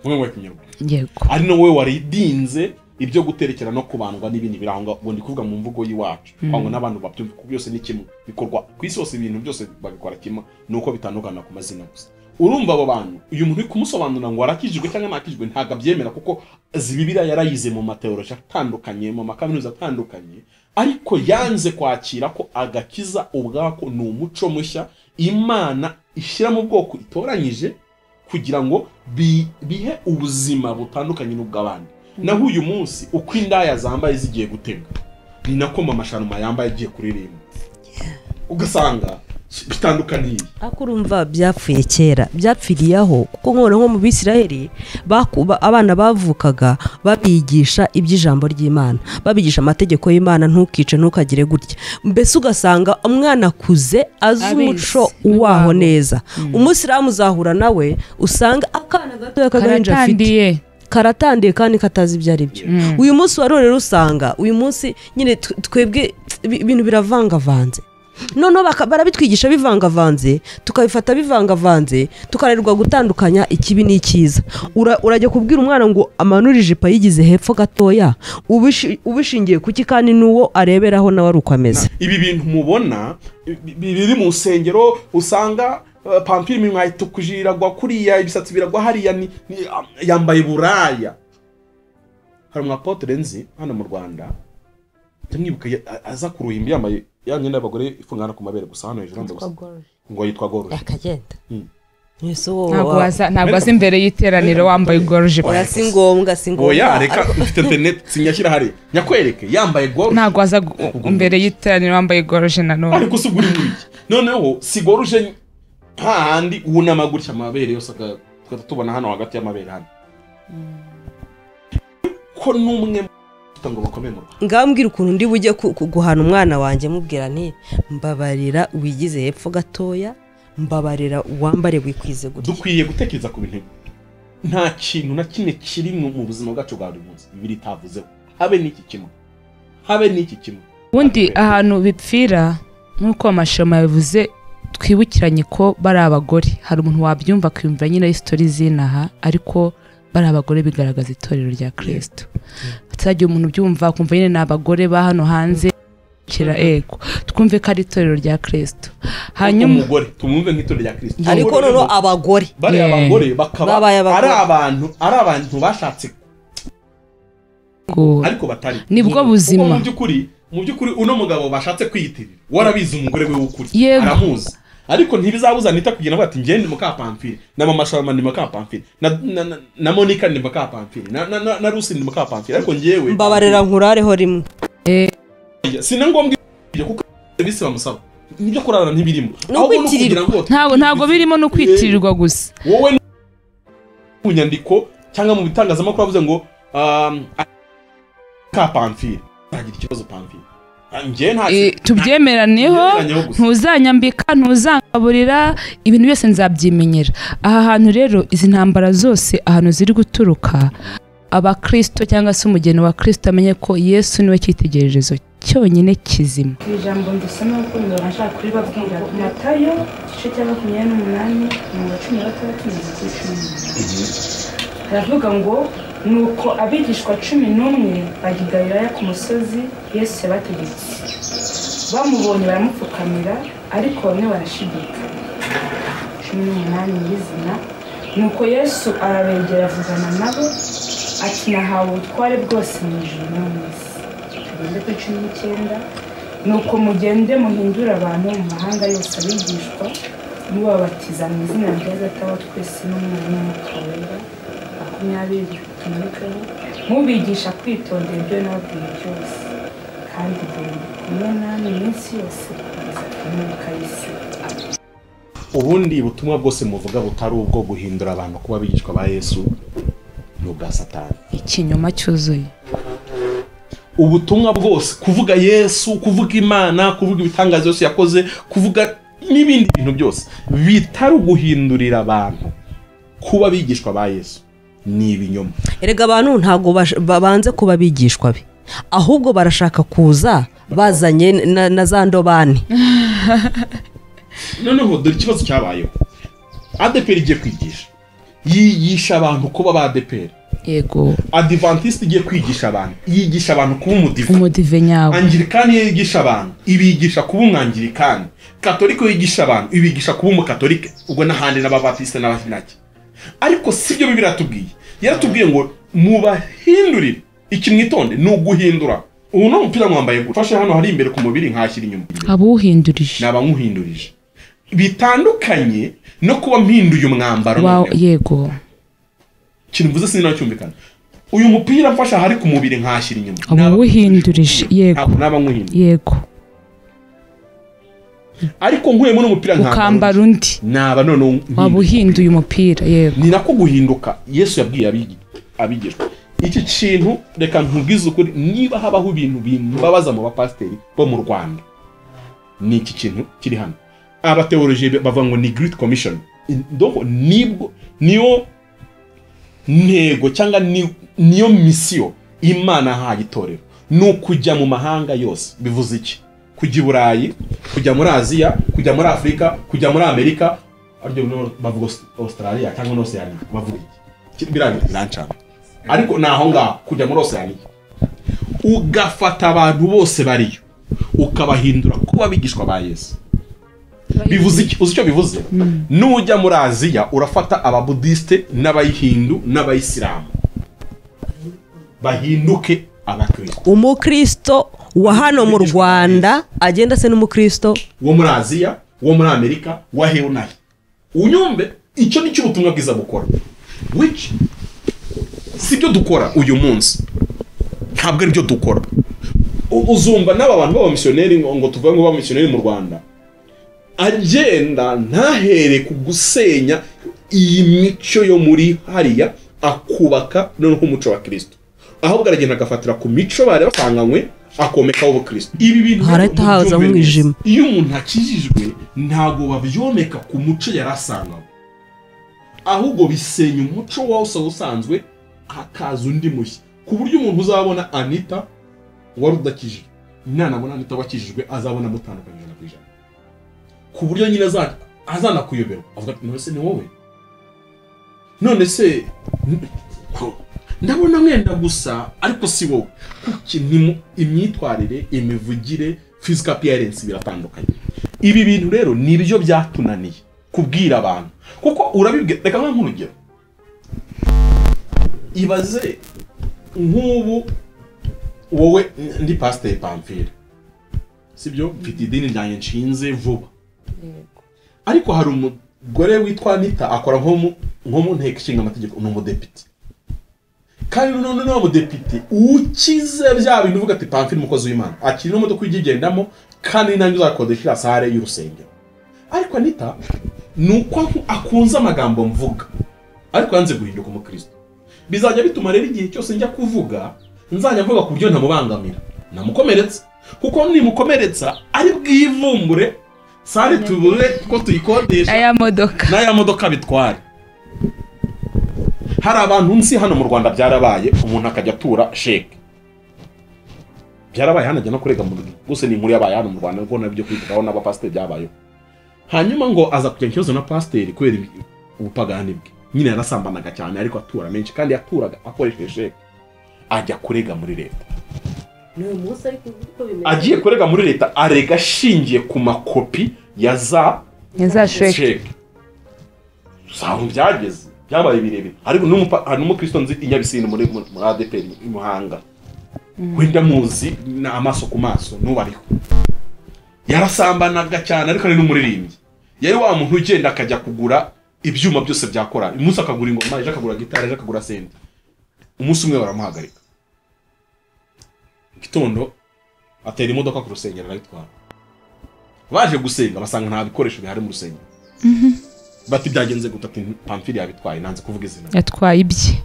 Kinyarwanda. Yego. Ari no we waridinze ibyo guterekera no kubandwa n'ibindi biranga ngo ndi kuvuga mu mvugo y'iwacu. Kwango n'abantu babyumva byose ni kimwe bikorwa ku isi hose, ibintu byose babikora kimwe nuko bitandukana ku mazina gusa. urumva abo bantu uyu muntu uri kumusobanurira ngo arakijijwe cyangwa ntakijijwe ntabwo abyemera kuko azi Bibiliya yarayize mu mateoloji atandukanye mu makaminuza atandukanye ariko yanze kwakira ko agakiza ubwako ni umuco mushya Imana ishyira mu bwoko itoranyije kugira ngo bihe ubuzima butandukanye n'ubw'abandi naho uyu munsi uko indaya zambaye zigiye gutega ni nako amashanuma yambaye agiye kuririmba ugasanga bitandukaniye akurumva byapfuye kera byapfiriyeho kuko nko mu Bisiraheli abana bavukaga babigisha iby'ijambo ry'Imana babigisha amategeko y'Imana ntukice ntukagire gutya mbese ugasanga umwana akuze azi umuco waho neza umusiramu uzahura nawe usanga akana gato kagahinja afite karatandiye kandi katazi ibyo ari byo uyu munsi warorera usanga uyu munsi nyine twebwe ibintu biravangavanze none barabitwigisha bivangavanze tukabifata bivangavanze tukarerwa gutandukanya ikibi n'icyiza urajya kubwira umwana ngo amanure ijipo yigize hepfo gatoya ubishingiye kuki kandi n'uwo areberaho nawe ari uko ameze ibi bintu mubona biri mu nsengero usanga pampiri iminwa itukujiragwa kuriya ibisatsi biragwa hariya yambaye buraya hari umwapotre nzi hano mu Rwanda tumwibuka aza ku ruhimbi yambaye ya myenda y'abagore ifungana ku mabere gusa hano hejuru ngo yitwa gorge akagenda ntabwo azi imbere y'iteraniro wambaye gorge si ngombwa oya reka mfite internet sinyashyira hari nyakwereke yambaye gorge ntabwo aza imbere y'iteraniro wambaye gorge nanone ariko usugura muri noneho si gorge handi unama gutya amabere yose tubona hano hagati y'amabere hano ko numwe ngo bakomeye ngambwira ukuntu ndi bujye guhana umwana wanjye mubwira nti mbabarira wigize hepfo gatoya mbabarira wambare wikwize gutya dukwiye gutekereza ku bintu nta kintu na kimwe kiri mu buzima bwacu bwa buri munsi bibiri tavuzeho habe n'iki kimwe ubundi ahantu bipfira nk'uko amashema yavuze twibukiranye ko bari abagore hari umuntu wabyumva akiyumva nyine history zinaha ariko bari abagore bigaragaza itorero rya Kristo atagiye umuntu byumva kumva nyine n'abagore ba hano hanze kira ego twumve ko ari itorero rya Kristo hanyuma umugore tumwumve nk'itorero rya Kristo ariko rero abagore bari abagore bakaba ari abantu bashatse ariko batari nibwo buzima mu byukuri uno mugabo bashatse kwiyitirira warabizi umugore we w'ukuri aramuzi ariko ntibizabuza nita kugira bati ngende mu kapamfiri na mama Sharma ndi mu kapamfiri na Monica ndi mu kapamfiri na Rusi ndi mu kapamfiri ariko ngewe mbabarera nkurareho rimwe sina ngombwa kuko bise bamusaba nibyo kurarana ntibirimo ntabwo birimo no kwitirirwa gusa wowe mu nyandiko cyangwa mu bitangazamakuru avuze ngo kapamfiri ntagira ikibazo pamfiri tubyemeraneho ntuzanyambika ntuzangaburira ibintu byose nzabyimenyera aha hantu rero izi ntambara zose ahantu ziri guturuka abakristo cyangwa se umugeni wa Kristo amenye ko Yesu niwe cyitegererezo cyonyine kizima ijambo ndisoma ko ndashaka kuri babwira Matayo igice cya 28 mu 16 haravuga ngo nuko abigishwa 11 bajya i Galilaya ku musozi Yesu yabategetse bamubonye baramupfukamira ariko bamwe barashidika 18 y'izina nuko Yesu arabegera avugana nabo ati nahawe ubutware bwose mu ijuru no mu isi tugende kuri 19 nuko mugende muhindura abantu mu mahanga yose abigishwa mubabatiza mu izina rya Data wa twese n'Umwana n'Umwuka Wera 20 tumurikaho mubigisha kwitondera ibyo nababwiye byose kandi kumwe namwe iminsi yose kugeza ku mperuka y'isi. Ubundi butumwa bwose muvuga butari ubwo guhindura abantu kuba bigishwa ba Yesu n'ubwa Satani, ikinyoma cyuzuye. Ubutumwa bwose kuvuga Yesu, kuvuga Imana, kuvuga ibitangazo yose yakoze, kuvuga n'ibindi bintu byose bitari guhindurira abantu kuba bigishwa ba Yesu ni ibinyoma. Erega abantu ntago babanze kuba bigishwa be, ahubwo barashaka kuza bazanye na za ndobani. Noneho dore ikibazo cyabayeho. ADPR igiye kwigisha yigisha abantu kuba ba ADPR yego adventiste igiye kwigisha abantu yigisha abantu kuba umudive nyawe, anglikani yigisha abantu ibigisha kuba umwanglikani, katolika yigisha abantu ibigisha kuba umukatolika, ubwo n'ahandi n'ababatiste n'abahinaki. Ariko sibyo Bibiliya yatubwiye, yaratubwiye ngo mubahindurire iki, mwitonde ni uguhindura. Ubu no mupira mwambaye gufashe hano hari imbere ku mubiri nkashyira inyuma, abuhindurije nabanguhindurije bitandukanye no kuba mpinduye umwambaro. Yego kintu mvuze sinacyumvikana. Uyu mupira mfasha hari ku mubiri nkashyira inyuma, abuhindurije. Yego nabanguhindurije. Yego ariko nkuyemo n'umupira ukambara undi naba none wabuhinduye umupira. Yego ni nako guhinduka Yesu yabwiye abigishwa. Iki kintu reka nkubwize ukuri, niba habaho ibintu bimbabaza mu bapasteri bo mu Rwanda, ni iki kintu kiri hano. Abateoloji bavuga ngo ni Great Commission, donc niyo ntego cyangwa niyo misiyo Imana yahaye itorero, ni ukujya mu mahanga yose. Bivuze iki? Kujya i Burayi, kujya muri Aziya, kujya muri Afurika, kujya muri Amerika, ariko bavuga Australia cyangwa Oceania, bavuga iki biranca. Ariko naho ngaho kujya muri Oceania ugafata abantu bose bariyo ukabahindura kuba bigishwa ba Yesu. Bivuze iki? Uzi icyo bivuze? Nujya muri Aziya urafata ababudiste n'abayihindu n'abayisilamu bahinduke abakristo. Umukristo wa hano mu Rwanda agenda se n'umukristo wo muri Aziya, wo muri Amerika, wa heonahi. Unyumve icyo ni cyo ubutumwa bwiza bukora, which sibyo dukora uyu munsi, ntabwo ari byo dukora. Uzumva n'aba bantu baba missionnaire ngo tuvuge ngo baba missionnaire mu Rwanda, agenda ntahere ku gusenya iyi mico yo muri hariya akubaka none nk'umuco wa Kristo, ahubwo aragenda agafatira ku mico bari basanganywe akomekaho ubukristo. Ibi bintu harata haza umwijima. Iyo umuntu akijijwe ntago babyomeka ku muco yarasanganywe, ahubwo bisenya umuco wose usanzwe, hakaza undi mushya, ku buryo umuntu uzabona Anita wari udakijijwe nanabona Anita wakijijwe azabona mutandukanye na kwijana, ku buryo nyine azanakuyobera avuga ati none se ni wowe, none se ndabona mwenda gusa ariko si wowe. Kuki ni imyitwarire, imivugire, physical appearance biratandukanye. Ibi bintu rero nibyo byatunaniye kubwira abantu, kuko urabibwira. Reka nk'urugero, ibaze nk'ubu wowe ndi pasteur Pamphile, sibyo mfite idini ryanjye nshinze vuba, ariko hari umugore witwa Anita akora nko mu nteko ishinga amategeko, ni umudepite, kandi none no umudepite ukize bya bintu uvuga ati Pamphile umukozi w'Imana akiri no modoka igigendamo, kandi nanjye uzakodesha sare y'urusengero. Ariko Anita nuko akunze amagambo mvuga, ariko yanze guhinduka umukristo. Bizajya bituma rero igihe cyose njya kuvuga nzajya mvuga ku buryo ntamubangamira, namukomeretsa, kuko nimukomeretsa ari bwivumbure sare tubure ko tuyikodesha n'aya modoka bitware. Hari abantu nsi hano mu Rwanda byarabaye, umuntu akajya atura sheke, byarabaye hano ajya no kurega mu rugo gusa, ni inkuru yabaye hano mu Rwanda ngo nabyo kwivugaho n'abapasiteri byabayeho. Hanyuma ngo aza kujya ikibazo na pasiteri kubera ubupagani bwe, nyine yarasambanaga cyane ariko atura menshi, kandi yaturaga akoresheje sheke, ajya kurega muri leta. Agiye kurega muri leta arega ashingiye ku makopi ya za sheke. Saho byageze byabaye birebire. Ariko n'umukristo nzi inyabisini muri ADP i Muhanga, wenda muzi na amaso ku maso n'ubariho, yarasambanaga cyane ariko ari n'umuririmbyi. Yari wa muntu ugenda akajya kugura ibyuma byose byakora, umunsi akagura ingoma, ejo akagura gitari, ejo akagura sente. Umunsi umwe baramuhagarika, gitondo atera imodoka ku rusengero arayitwara. Baje gusenga basanga nta bikoresho bihari mu rusengero. Bati byagenze gutata Pamphile yabitwaye, nanze kuvuga izina, yatwaye ibye.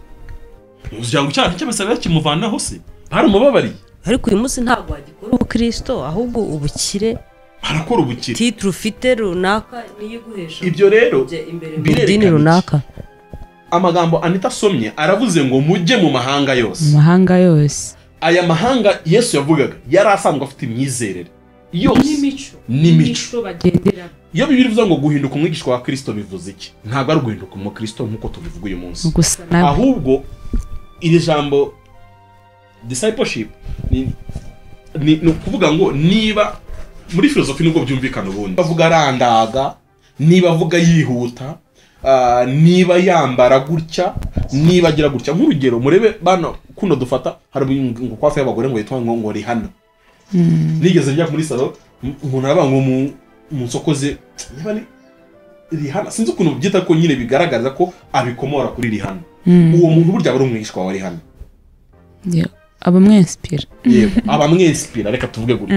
Uzyango cyane cyabasaba kimuvanaho se baramubabariye. Ariko uyu munsi ntabwo wagikora ubukristo, ahubwo ubukire, harakora ubukire, titre ufite runaka niyo guhesha. Ibyo rero idini runaka. Amagambo Anita asomye aravuze ngo mujye mu mahanga yose. Mu mahanga yose. Aya mahanga Yesu yavugaga yari asanzwe afite imyizerere yose n'imico bagendera. Iyo Bibiliya ivuga ngo guhinduka umwigishwa wa Kristo bivuze iki? Ntabwo ari guhinduka umukristo nkuko tubivuga uyu munsi, ahubwo iri jambo discipleship ni ukuvuga ngo niba muri filozofi nubwo byumvikana ubundi bavuga arandaga, niba avuga yihuta, niba yambara gutya, niba agira gutya. Nk'urugero murebe bano kuno dufata hari ngo kwafa y'abagore ngo yitwa ngo ri hano. Nigeze njya muri salo umuntu araba ngo musokoze niba ni Rihana, sinzi ukuntu byita ko nyine bigaragaza ko abikomora kuri Rihana. Uwo muntu burya bari umwishwa wa Rihana. Abamwinspira. Yego, abamwinspira reka tuvuge gutyo.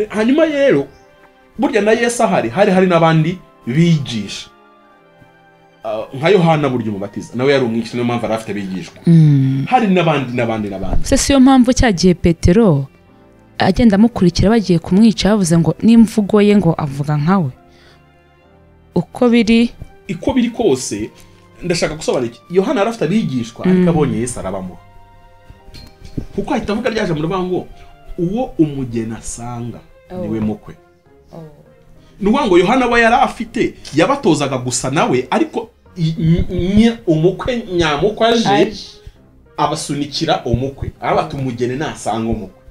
Hanyuma rero burya na Yesu hari n'abandi bigisha. Nka Yohana burya umubatiza nawe yari umwishwa, niyo mpamvu arafite bigishwa. Hari n'abandi. Se siyo mpamvu cyagiye Petero agenda amukurikira bagiye kumwica bavuze ngo n'imvugo ye ngo avuga nkawe. Uko biri kose ndashaka gusobanura Yohana arafite abigishwa ariko abonye Yesu arabamuha. Kuko ahita avuga ryaje mu rubango uwo umugeni asanga niwe mukwe. Nuwango Yohana we yari afite yabatozaga gusa nawe ariko umukwe nyamukwe aje abasunikira umukwe abata umugeni nasanga umukwe.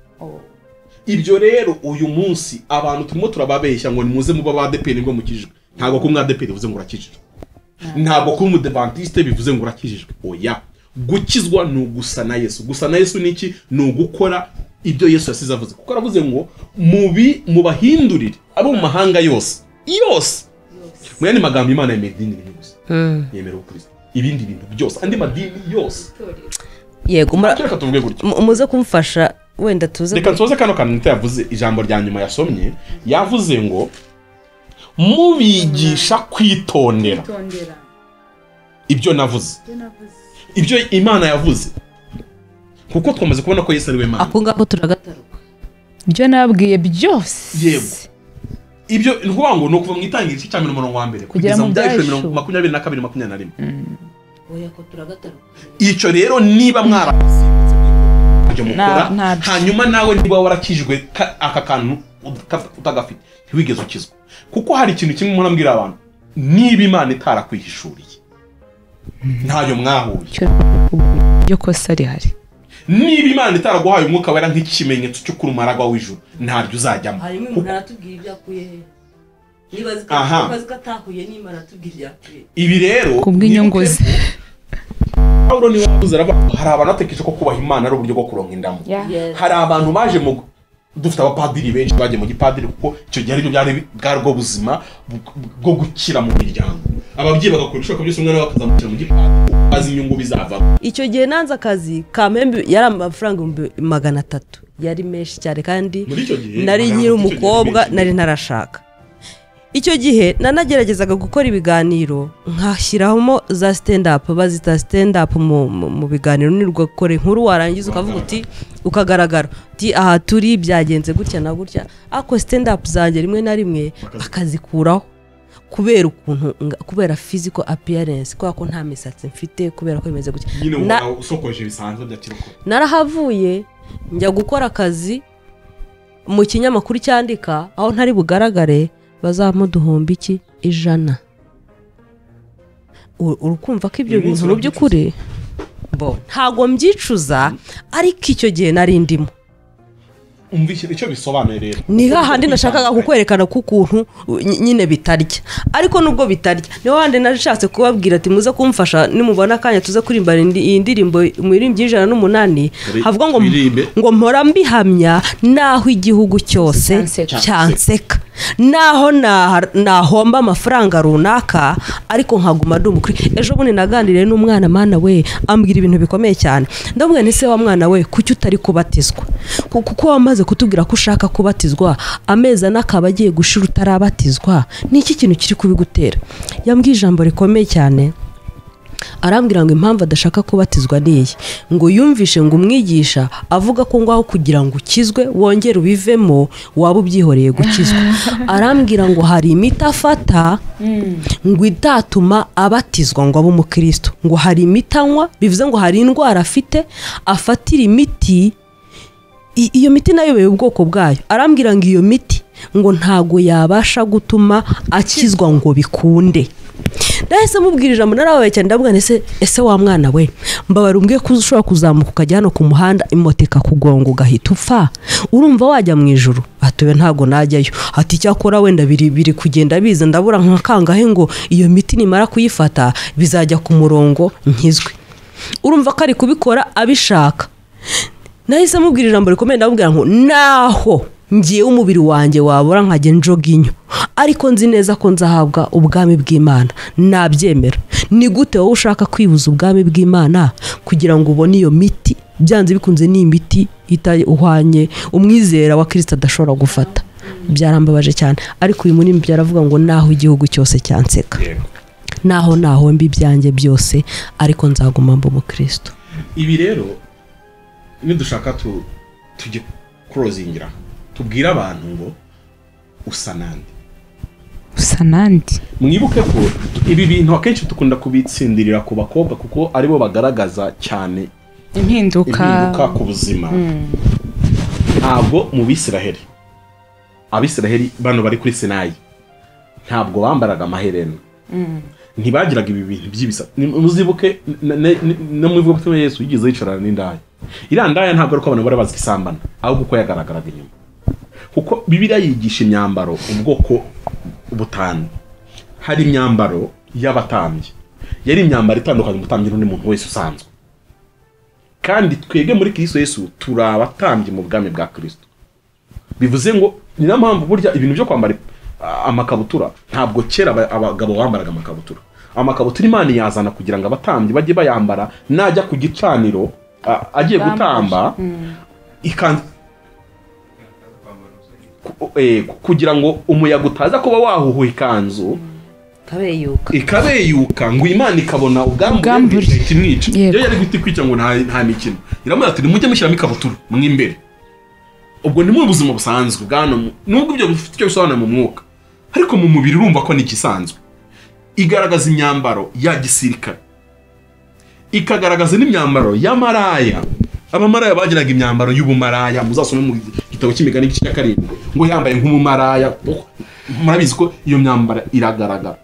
Ibyo rero uyu munsi abantu turimo turababeshya ngo nimuze muba badepeni ngo mukijijwe. Ntabwo ko umwadepeni bivuze ngo urakijijwe. Ntabwo ko umudevantiste bivuze ngo urakijijwe. Oya, gukizwa ni ugusa na Yesu. Gusa na Yesu niki? Ni ugukora ibyo Yesu yasize avuze. Kuko aravuze ngo mubahindurire abo mu mahanga yose. Mwene magambo Imana yemera idini rimwe gusa. Yemera Kristo. Ibindi bintu byose andi madini yose. Yego, reka tuvuge gutyo. Muze kumfasha wenda tuze. Reka nsoze kano kantu yavuze ijambo rya nyuma yasomye, yavuze ngo mubigisha kwitondera ibyo navuze, ibyo Imana yavuze, kuko twamaze kubona ko Yesu ari we Mana. Ako ngako turagataruka ibyo nabwiye byose. Yego, ibyo nkuvuga ngo nukuva mu itangira cya umurongo wa mbere kugeza mu byahishwe 22-21. Oya ko turagataruka. Icyo rero niba mwarasimbutse byo mukora hanyuma nawe niba warakijwe aka kantu utagafite ntiwigeze ukizwa. Kuko hari ikintu kimwe umuntu ambwira abantu, niba Imana itarakwihishuriye ntayo mwahuye byo kosa rihari. Niba Imana itaraguhaye umwuka wera nk'ikimenyetso cyo kurumaragwa w'ijuru ntaryo uzajyamo. Hanyuma umuntu aratubwira ibyakuye he? Niba zikatahuye n'Imana atubwira ibyakuye. Ibi rero kubw'inyungu ze. Paulo ni wavuze hari abantu batekereje ko kubaha Imana ari uburyo bwo kuronka indamu. Hari abantu baje mu dufite abapadiri benshi bagiye mu gipadiri kuko icyo gihe aribyo byari bwarwo buzima bwo gukira mu miryango. Ababyeyi bagakoresha ko byose umwana bakazamukira mu gipadiri bazi inyungu bizava. Icyo gihe nanze akazi kamembe yari amafaranga 300 yari menshi cyane kandi nari nyiri umukobwa nari ntarashaka. Icyo gihe nanageragezaga gukora ibiganiro nkashyiramo za stand up, bazita stand up mu biganiro nirwo gukora inkuru warangiza ukavuga uti ukagaragara uti aha turi byagenze gutya na gutya. Ako stand up zanjye rimwe na rimwe akazikuraho kubera ukuntu kubera physical appearance ko nta misatsi mfite kubera ko bimeze gutya. Usokoje bisanzwe byakiroko. Narahavuye njya gukora akazi mu kinyamakuru cyandika aho ntari bugaragare bazamuduhomba iki 100. Urukumva ko ibyo bintu mu by'ukuri ntago mbyicuza ariko icyo gihe nari ndimo. Umvise icyo bisobanuye rero. Ni hahandi nashakaga kukwerekana ko ukuntu nyine bitarya. Ariko nubwo bitarya niho handi nashatse kubabwira ati muze kumfasha nimubona akanya tuze kuririmba iyi ndirimbo umuririmbyi 108 havuga ngo mpora mbihamya naho igihugu cyose cyanseka, naho nahomba amafaranga runaka ariko nkaguma ndi umukuri. Ejo bundi naganiriye n'umwana Mana we ambwira ibintu bikomeye cyane. Ndabwira ni se wa mwana we kuki utari kubatizwa? Kuko wamaze kutubwira ko ushaka kubatizwa ameza nakaba agiye gushira utarabatizwa, ni iki kintu kiri kubigutera? Yambwiye ijambo rikomeye cyane. Arambwira ngo impamvu adashaka kubatizwa niyi ngo yumvishe ngo umwigisha avuga ko ngaho kugira ngo ukizwe wongere ubivemo waba ubyihoreye gukizwa. Arambwira ngo hari imiti afata ngo itatuma abatizwa ngo abe umukristo, ngo hari imitanywa bivuze ngo hari indwara afite afatira imiti, iyo miti nayo beye ubwoko bwayo. Arambwira ngo iyo miti ngo ntago yabasha gutuma akizwa ngo bikunde. nahise mubwira ijambo narabaye cyane ndavuga ese wa mwana we mbabara umbwiye ko ushobora kuzamuka ukajya hano ku muhanda imoto ikakugonga ugahita upfa urumva wajya mu ijuru atuye ntago najyayo ati cyakora wenda biri kugenda biza ndabura nkakangahe ngo iyo miti nimara kuyifata bizajya ku murongo nkizwe urumva ko ari kubikora abishaka nahise mubwira ijambo rikomeye ndabwira ngo naho ngiye umubiri wanjye wabura nkajya njoginyo ariko nzi neza ko nzahabwa ubwami bw'Imana nabyemera ni gute wowe ushaka kwibuza ubwami bw'Imana kugira ngo ubone iyo miti byanze bikunze ni imiti uhwanye umwizera wa Kristo adashobora gufata byarambabaje cyane ariko uyu munini byaravuga ngo naho igihugu cyose cyanseka naho mbi byanjye byose ariko nzaguma mba umukristo ibi rero nidushaka tujye closingira tubwira abantu ngo usa nandi mwibuke ko ibi bintu akenshi dukunda kubitsindirira ku bakobwa kuko aribo bagaragaza cyane impinduka ku buzima ntabwo mu Abisiraheli bano bari kuri Sinayi ntabwo bambaraga amaherena ntibagiraga ibi bintu by'ibisa muzibuke no mwivuga ko Yesu yigize yicarana n'indaya irandaya ntabwo ari ko abantu bari bazi isambana ahubwo uko yagaragaraga inyuma kuko Bibiliya yigisha imyambaro ubwoko butanu hari imyambaro y'abatambyi yari imyambaro itandukanye umutambyi n'undi muntu wese usanzwe kandi twege muri Kristo Yesu turi abatambyi mu bwami bwa Kristo bivuze ngo ni na mpamvu burya ibintu byo kwambara amakabutura ntabwo kera abagabo bambaraga amakabutura Imana yazana kugira ngo abatambyi bajye bayambara najya ku gicaniro agiye gutamba kugira ngo umuyaga utaza kuba wahuha ikanzu ikabeyuka ngo Imana ikabona ubwambure ikimwica iyo yari guti kwica ngo nta mikino iramara ati nimujye mushyiramo ikabutura mwimbere ubwo ni mu buzima busanzwe bwano nubwo ibyo bifite icyo bisobanura mu mwuka ariko mu mubiri urumva ko ni ikisanzwe igaragaza imyambaro ya gisirikare ikagaragaza n'imyambaro y'amaraya abamaraya bagiraga imyambaro y'ubumaraya muzasome mu gitabo cy'imigani cya 7 ngo yambaye nk'umumaraya murabizi ko iyo myambaro iragaragara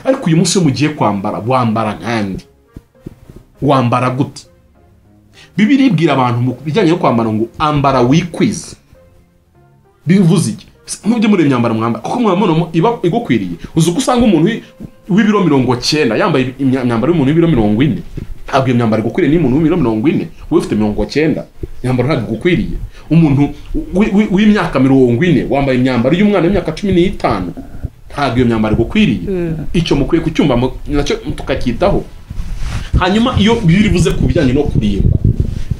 ariko uyu munsi mugiye kwambara wambara nkandi wambara gute Bibiliya ibwira abantu mu bijyanye no kwambara ngo ambara wikwize bivuze iki nubyo muri imyambaro mwambara kuko mwamano iba igukwiriye uzi ko usanga umuntu w'ibiro 90 yambaye imyambaro y'umuntu w'ibiro 40 ntabwo imyambaro igukwiriye ni umuntu w'ibiro 40 we ufite 90 imyambaro ntabwo igukwiriye umuntu w'imyaka 40 wambaye imyambaro y'umwana w'imyaka 15 ntabwo iyo myambaro igukwiriye icyo mukwiye kucyumva nacyo tukakitaho hanyuma iyo Bibiliya ivuze ku bijyanye no kurimba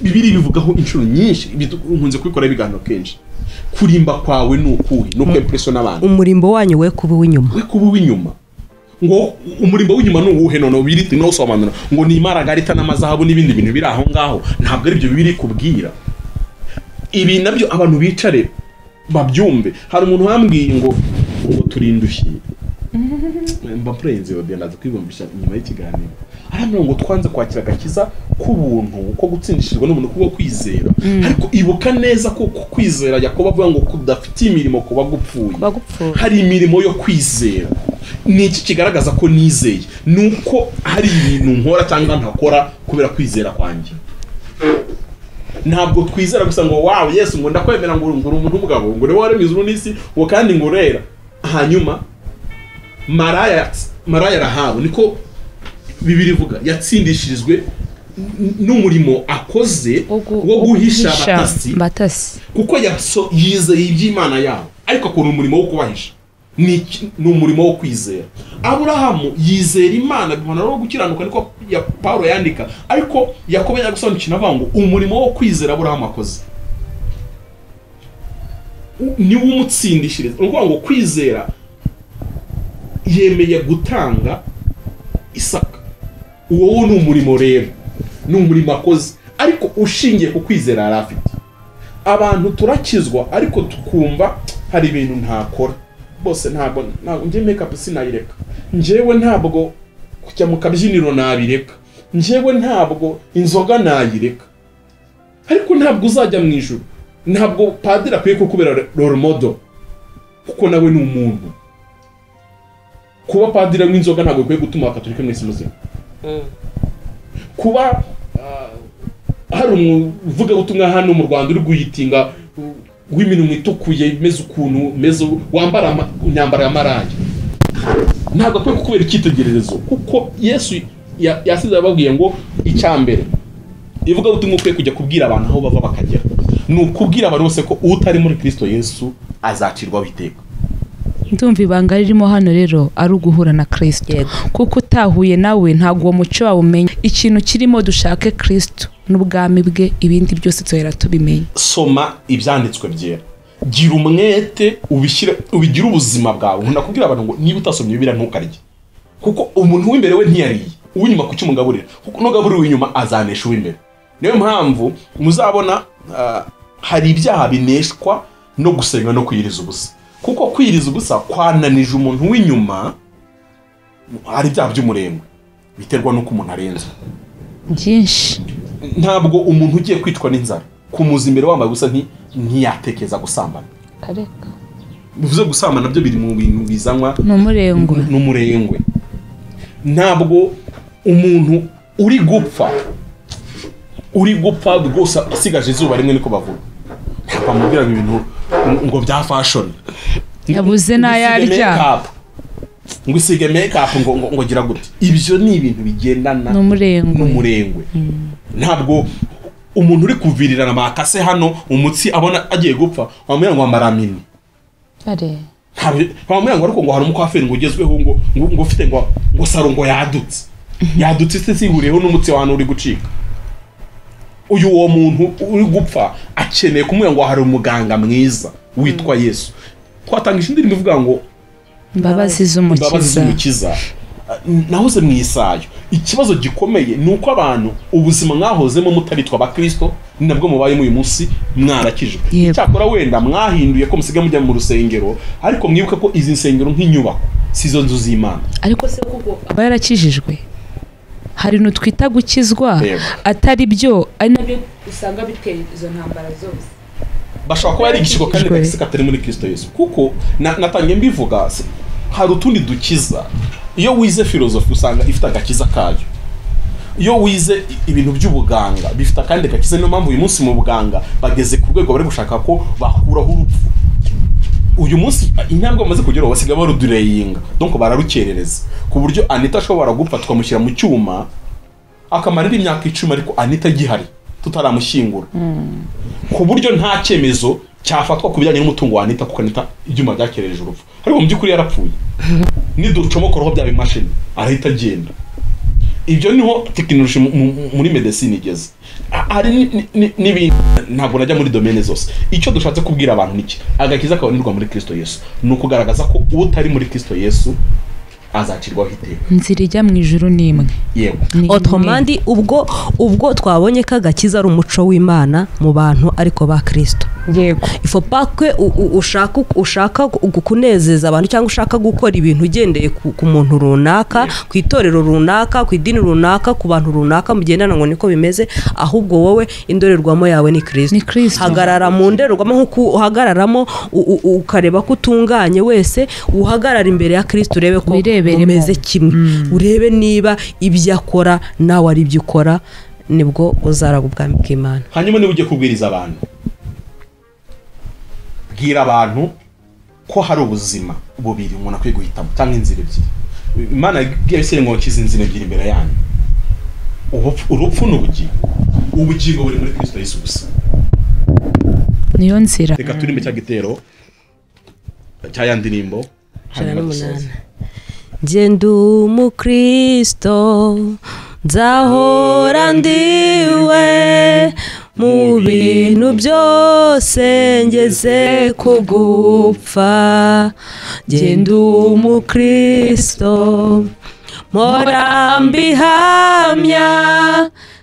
Bibiliya bivugaho inshuro nyinshi nkunze kubikora ibiganiro kenshi kurimba kwawe nukuhi no kwimpressiona abantu umurimbo wanyu we kuba w'inyuma ngo umurimbo w'inyuma nuwuhe none biriti no sobanura ngo ni imaragarita n'amazahabu n'ibindi bintu biri aho ngaho ntabwo ari byo Bibiliya kubwira ibi nabyo abantu bicare babyumve hari umuntu wambwiye ngo turindushye mba prenze odenda tukwibumbisha inyuma y'ikiganiro hano ngo twanze kwakira gakiza kubuntu ko gutsindishirwa n'umuntu kuba kwizera ariko ibuka neza ko kwizera Yakobo avuga ngo kudafite imirimo kuba gupfuye hari imirimo yo kwizera ni iki kigaragaza ko nizeye nuko hari ibintu nkora cyangwa ntakora kubera kwizera kwanjye ntabwo twizera gusa ngo wow Yesu ngo ndakwemera ngo umuntu umugabo ngo niwe waremye ijuru n'isi ngo kandi ngo urera hanyuma maraya Rahabu niko Bibiliya ivuga yatsindishirizwe n'umurimo akoze wo guhisha batasi kuko yizeye iby'Imana yabo ariko akora umurimo wo kubahisha ni umurimo wo kwizera Aburahamu yizera Imana bibona no gukiranuka niko Paulo yandika ariko Yakobo yagusobanukira avuga ngo umurimo wo kwizera Aburahamu akoze ni umutsindishiriza uvuga ngo kwizera yemeye gutanga Isaka uwo ni umurimo rero ni umurimo akoze ariko ushingiye ku kwizera arafite abantu turakizwa ariko tukumva hari ibintu ntakora bose ntabwo ngiye make up sinayireka njewe ntabwo kujya mu kabyiniro nabireka njewe ntabwo inzoga nayireka ariko ntabwo uzajya mu ijuru ntabwo padiri akwiye kukubera role model kuko nawe ni umuntu kuba padiri anywa inzoga ntabwo bikwiye gutuma abakatolika mwese muzima. Kuba hari umuvugabutumwa hano mu Rwanda uri guhitinga w'iminwa itukuye meze ukuntu meze wambara imyambaro y'amarangi ntabwo akwiye kukubera icyitegererezo, kuko Yesu yasize ababwiye ngo icyambere ivugabutumwa ukwiye kujya kubwira abantu aho bava bakagera, ni ukubwira abantu bose ko utari muri Kristo Yesu azacirwa biteka. Ndumva ibanga ririmo hano rero ari uguhura na Kristo, kuko utahuye nawe ntabwo uwo muco wawumenya. Ikintu kirimo dushake Kristo n'ubwami bwe, ibindi byose tuhera tubimenya. Soma ibyanditswe byera, gira umwete ubigira ubuzima bwawe. Nkunda abantu ngo niba utasomye Bibiliya ntukarye, kuko umuntu w'imbere we ntiyariye, uw'inyuma kuki umugaburira, kuko nugaburira uw'inyuma azanesha uw'imbere. Niyo mpamvu muzabona hari ibyaha bineshwa no gusenga no kwiyiriza ubusa, kuko kwiyiriza ubusa kwananije umuntu w'inyuma. Hari ibyaha by'umurengwe biterwa nuko umuntu arenze byinshi. Ntabwo umuntu ugiye kwicwa n'inzara kumuza imbere wambaye gusa ntiyatekeza gusambana. Kareka bivuze gusambana nabyo biri mu bintu bizanwa n'umurengwe. Ntabwo umuntu uri gupfa rwose asigaje izuba rimwe niko bavuga, ntabwo amubwira ibintu ngo bya fashion yabuze n'ayarya ngo isige make-up ngo gira gute. Ibyo ni ibintu bigendana n'umurengwe. Ntabwo umuntu uri kuvirirana makase hano umutsi abona agiye gupfa wamubwira ngo amaramini wamubwira ngo ariko ngo hari umukwaferi ngo ugezweho ngo ufite ngo saro ngo yadutse se sihuriyeho n'umutsi wa hano uri gucika. Uwo muntu uri gupfa akeneye kumubwira ngo hari umuganga mwiza witwa Yesu. Twatangije indirimbo ivuga ngo imbabazi z'umukiza. Nahoze mu Isayo. Ikibazo gikomeye ni uko abantu ubuzima mwahozemo mutaritwa abakristo nabwo mubayemo uyu munsi mwarakijwe. Cyakora wenda mwahinduye ko musiga mujya mu rusengero, ariko mwibuke ko izi nsengero nk'inyubako sizo nzu z'Imana. Ariko se kuko aba yarakijijwe hari n'utwita gukizwa atari byo, ari nabyo usanga biteye izo ntambara zose. Bashobora kuba ari igishiko kandi gakise katari muri Kristo Yesu, kuko natangiye mbivuga hari utundi dukiza. Iyo wize filozofi usanga ifite agakiza kayo, iyo wize ibintu by'ubuganga bifite kandi gakiza. Niyo mpamvu uyu munsi mu buganga bageze ku rwego bari gushaka ko bakuraho urupfu. Uyu munsi intambwe bamaze kugeraho basiga barudureyinga, donc bararukerereza ku buryo Anita ashobora gupfa twamushyira mu cyuma akamara imyaka 10 ariko Anita gihari tutaramushyingura, ku buryo nta cyemezo cyafatwa ku bijyanye n'umutungo wa Anita, kuko Anita ibyuma byakerereje urupfu, ariko mu by'ukuri yarapfuye. Niducomokoroho bya imashini arahita agenda. Ibyo niho technology muri medicine igeze. Ari n'ibindi ntabwo najya muri domaine zose. Icyo dushatse kubwira abantu niki agakiza kabonirwa muri Kristo Yesu, ni ukugaragaza ko utari muri Kristo Yesu azacirwaho iteka. Inzira ijya mu ijuru ni imwe. Yego. Otomandi ubwo twabonye ko agakiza ari umuco w'Imana mu bantu ariko ba Kristo. Yego. Ifo pakwe ushaka kunezeza abantu cyangwa ushaka gukora ibintu ugendeye ku muntu runaka, ku itorero runaka, ku idini runaka, ku bantu runaka mugendana ngo niko bimeze, ahubwo wowe indorerwamo yawe ni Kristo. Hagarara mu ndorerwamo nkuko uhagararamo ukareba ko utunganye wese, uhagarara imbere ya Kristo urebe ko umeze kimwe, urebe niba ibyo akora nawe ari byo ukora, nibwo uzaraga ubwami bw'Imana. Hanyuma niba ujye kubwiriza abantu, bwira abantu ko hari ubuzima bubiri umuntu akwiye guhitamo cyangwa inzira ebyiri. Imana yagiye ishyira ngo kizi inzira ebyiri imbere yanyu, urupfu n'ubugingo buri muri Kristo Yesu gusa. Niyo nzira. Reka turime cya gitero cya ya ndirimbo 8. Genda umukristo nzahora ndiwe mu bintu byose ngeze kugupfa. Genda umukristo mpora mbihamya,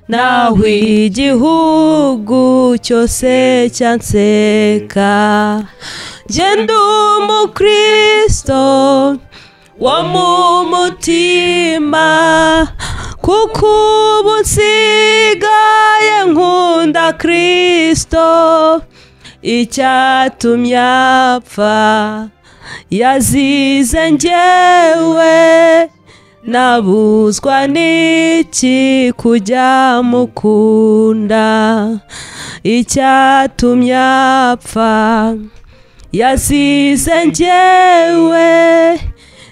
naho igihugu cyose cyanseka. Genda umukristo wo mu mutima, kuko ubu nsigaye nkunda Kristo. Icyatumye apfa yazize njyewe nabuzwa n'iki kujya mukunda icyatumye apfa yazize njyewe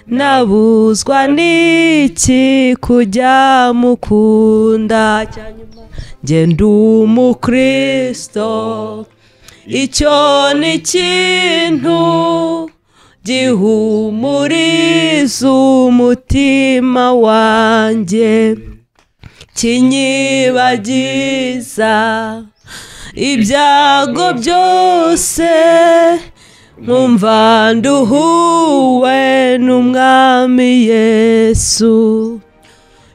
nabuzwa n'iki kujya mukunda njye ndi umukristo icyo ni ikintu gihumuriza umutima wanjye kinyibagiza ibyago byose nkumva nduhuwe n'umwami Yesu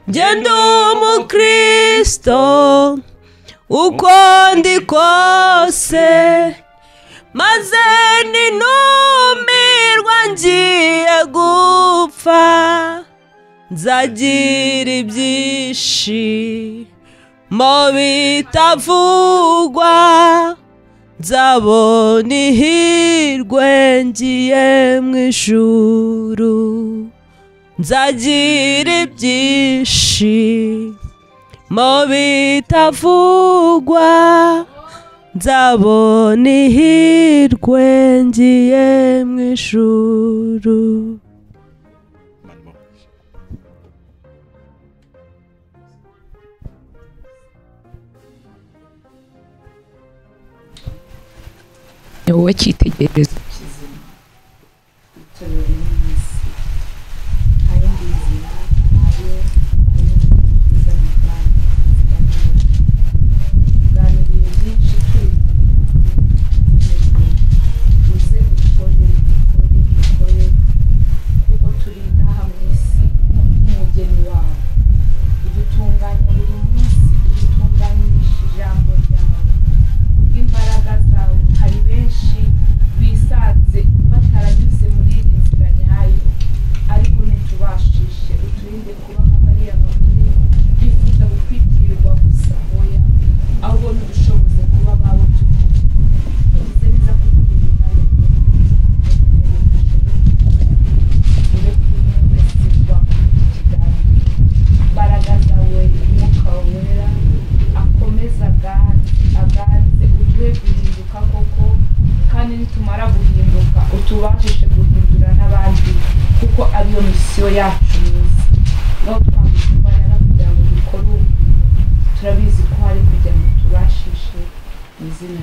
njye ndi umukristo uko ndi kose maze ninumirwa ngiye gupfa nzagira ibyishimo bitavugwa nzabona ihirwe ngiye mu ijuru nzagira ibyishimo bitavugwa nzabona ihirwe ngiye mu ijuru. ni wowe cyitegererezo kizima itorero ry'umunsi nta yindi nzira ntayo bwiza mu Rwanda tuganiriye byinshi uze ukore kuko turi inaha mu isi nk'umugeni wawe udutunganya buri munsi udutunganyisha ijambo ryawe imbaraga zawe hari benshi bisanze bataranyuze muri iyi nzira nyayo ariko ntitubashishe uturinde kuba nka bariya bagore bifuza gukwitirirwa gusa oya ahubwo ntidushoboze kuba bawe tugize neza kutugira nayo imbaraga zawe umwuka wera akomeza aganze uduhe guhinduka koko kandi nitumara guhinduka utubashishe guhindura n'abandi kuko ariyo misiyo yacu myiza ngaho twambika imbaraga kugira ngo dukore ubu turabizi ko hari kugira ngo tubashishe mu izina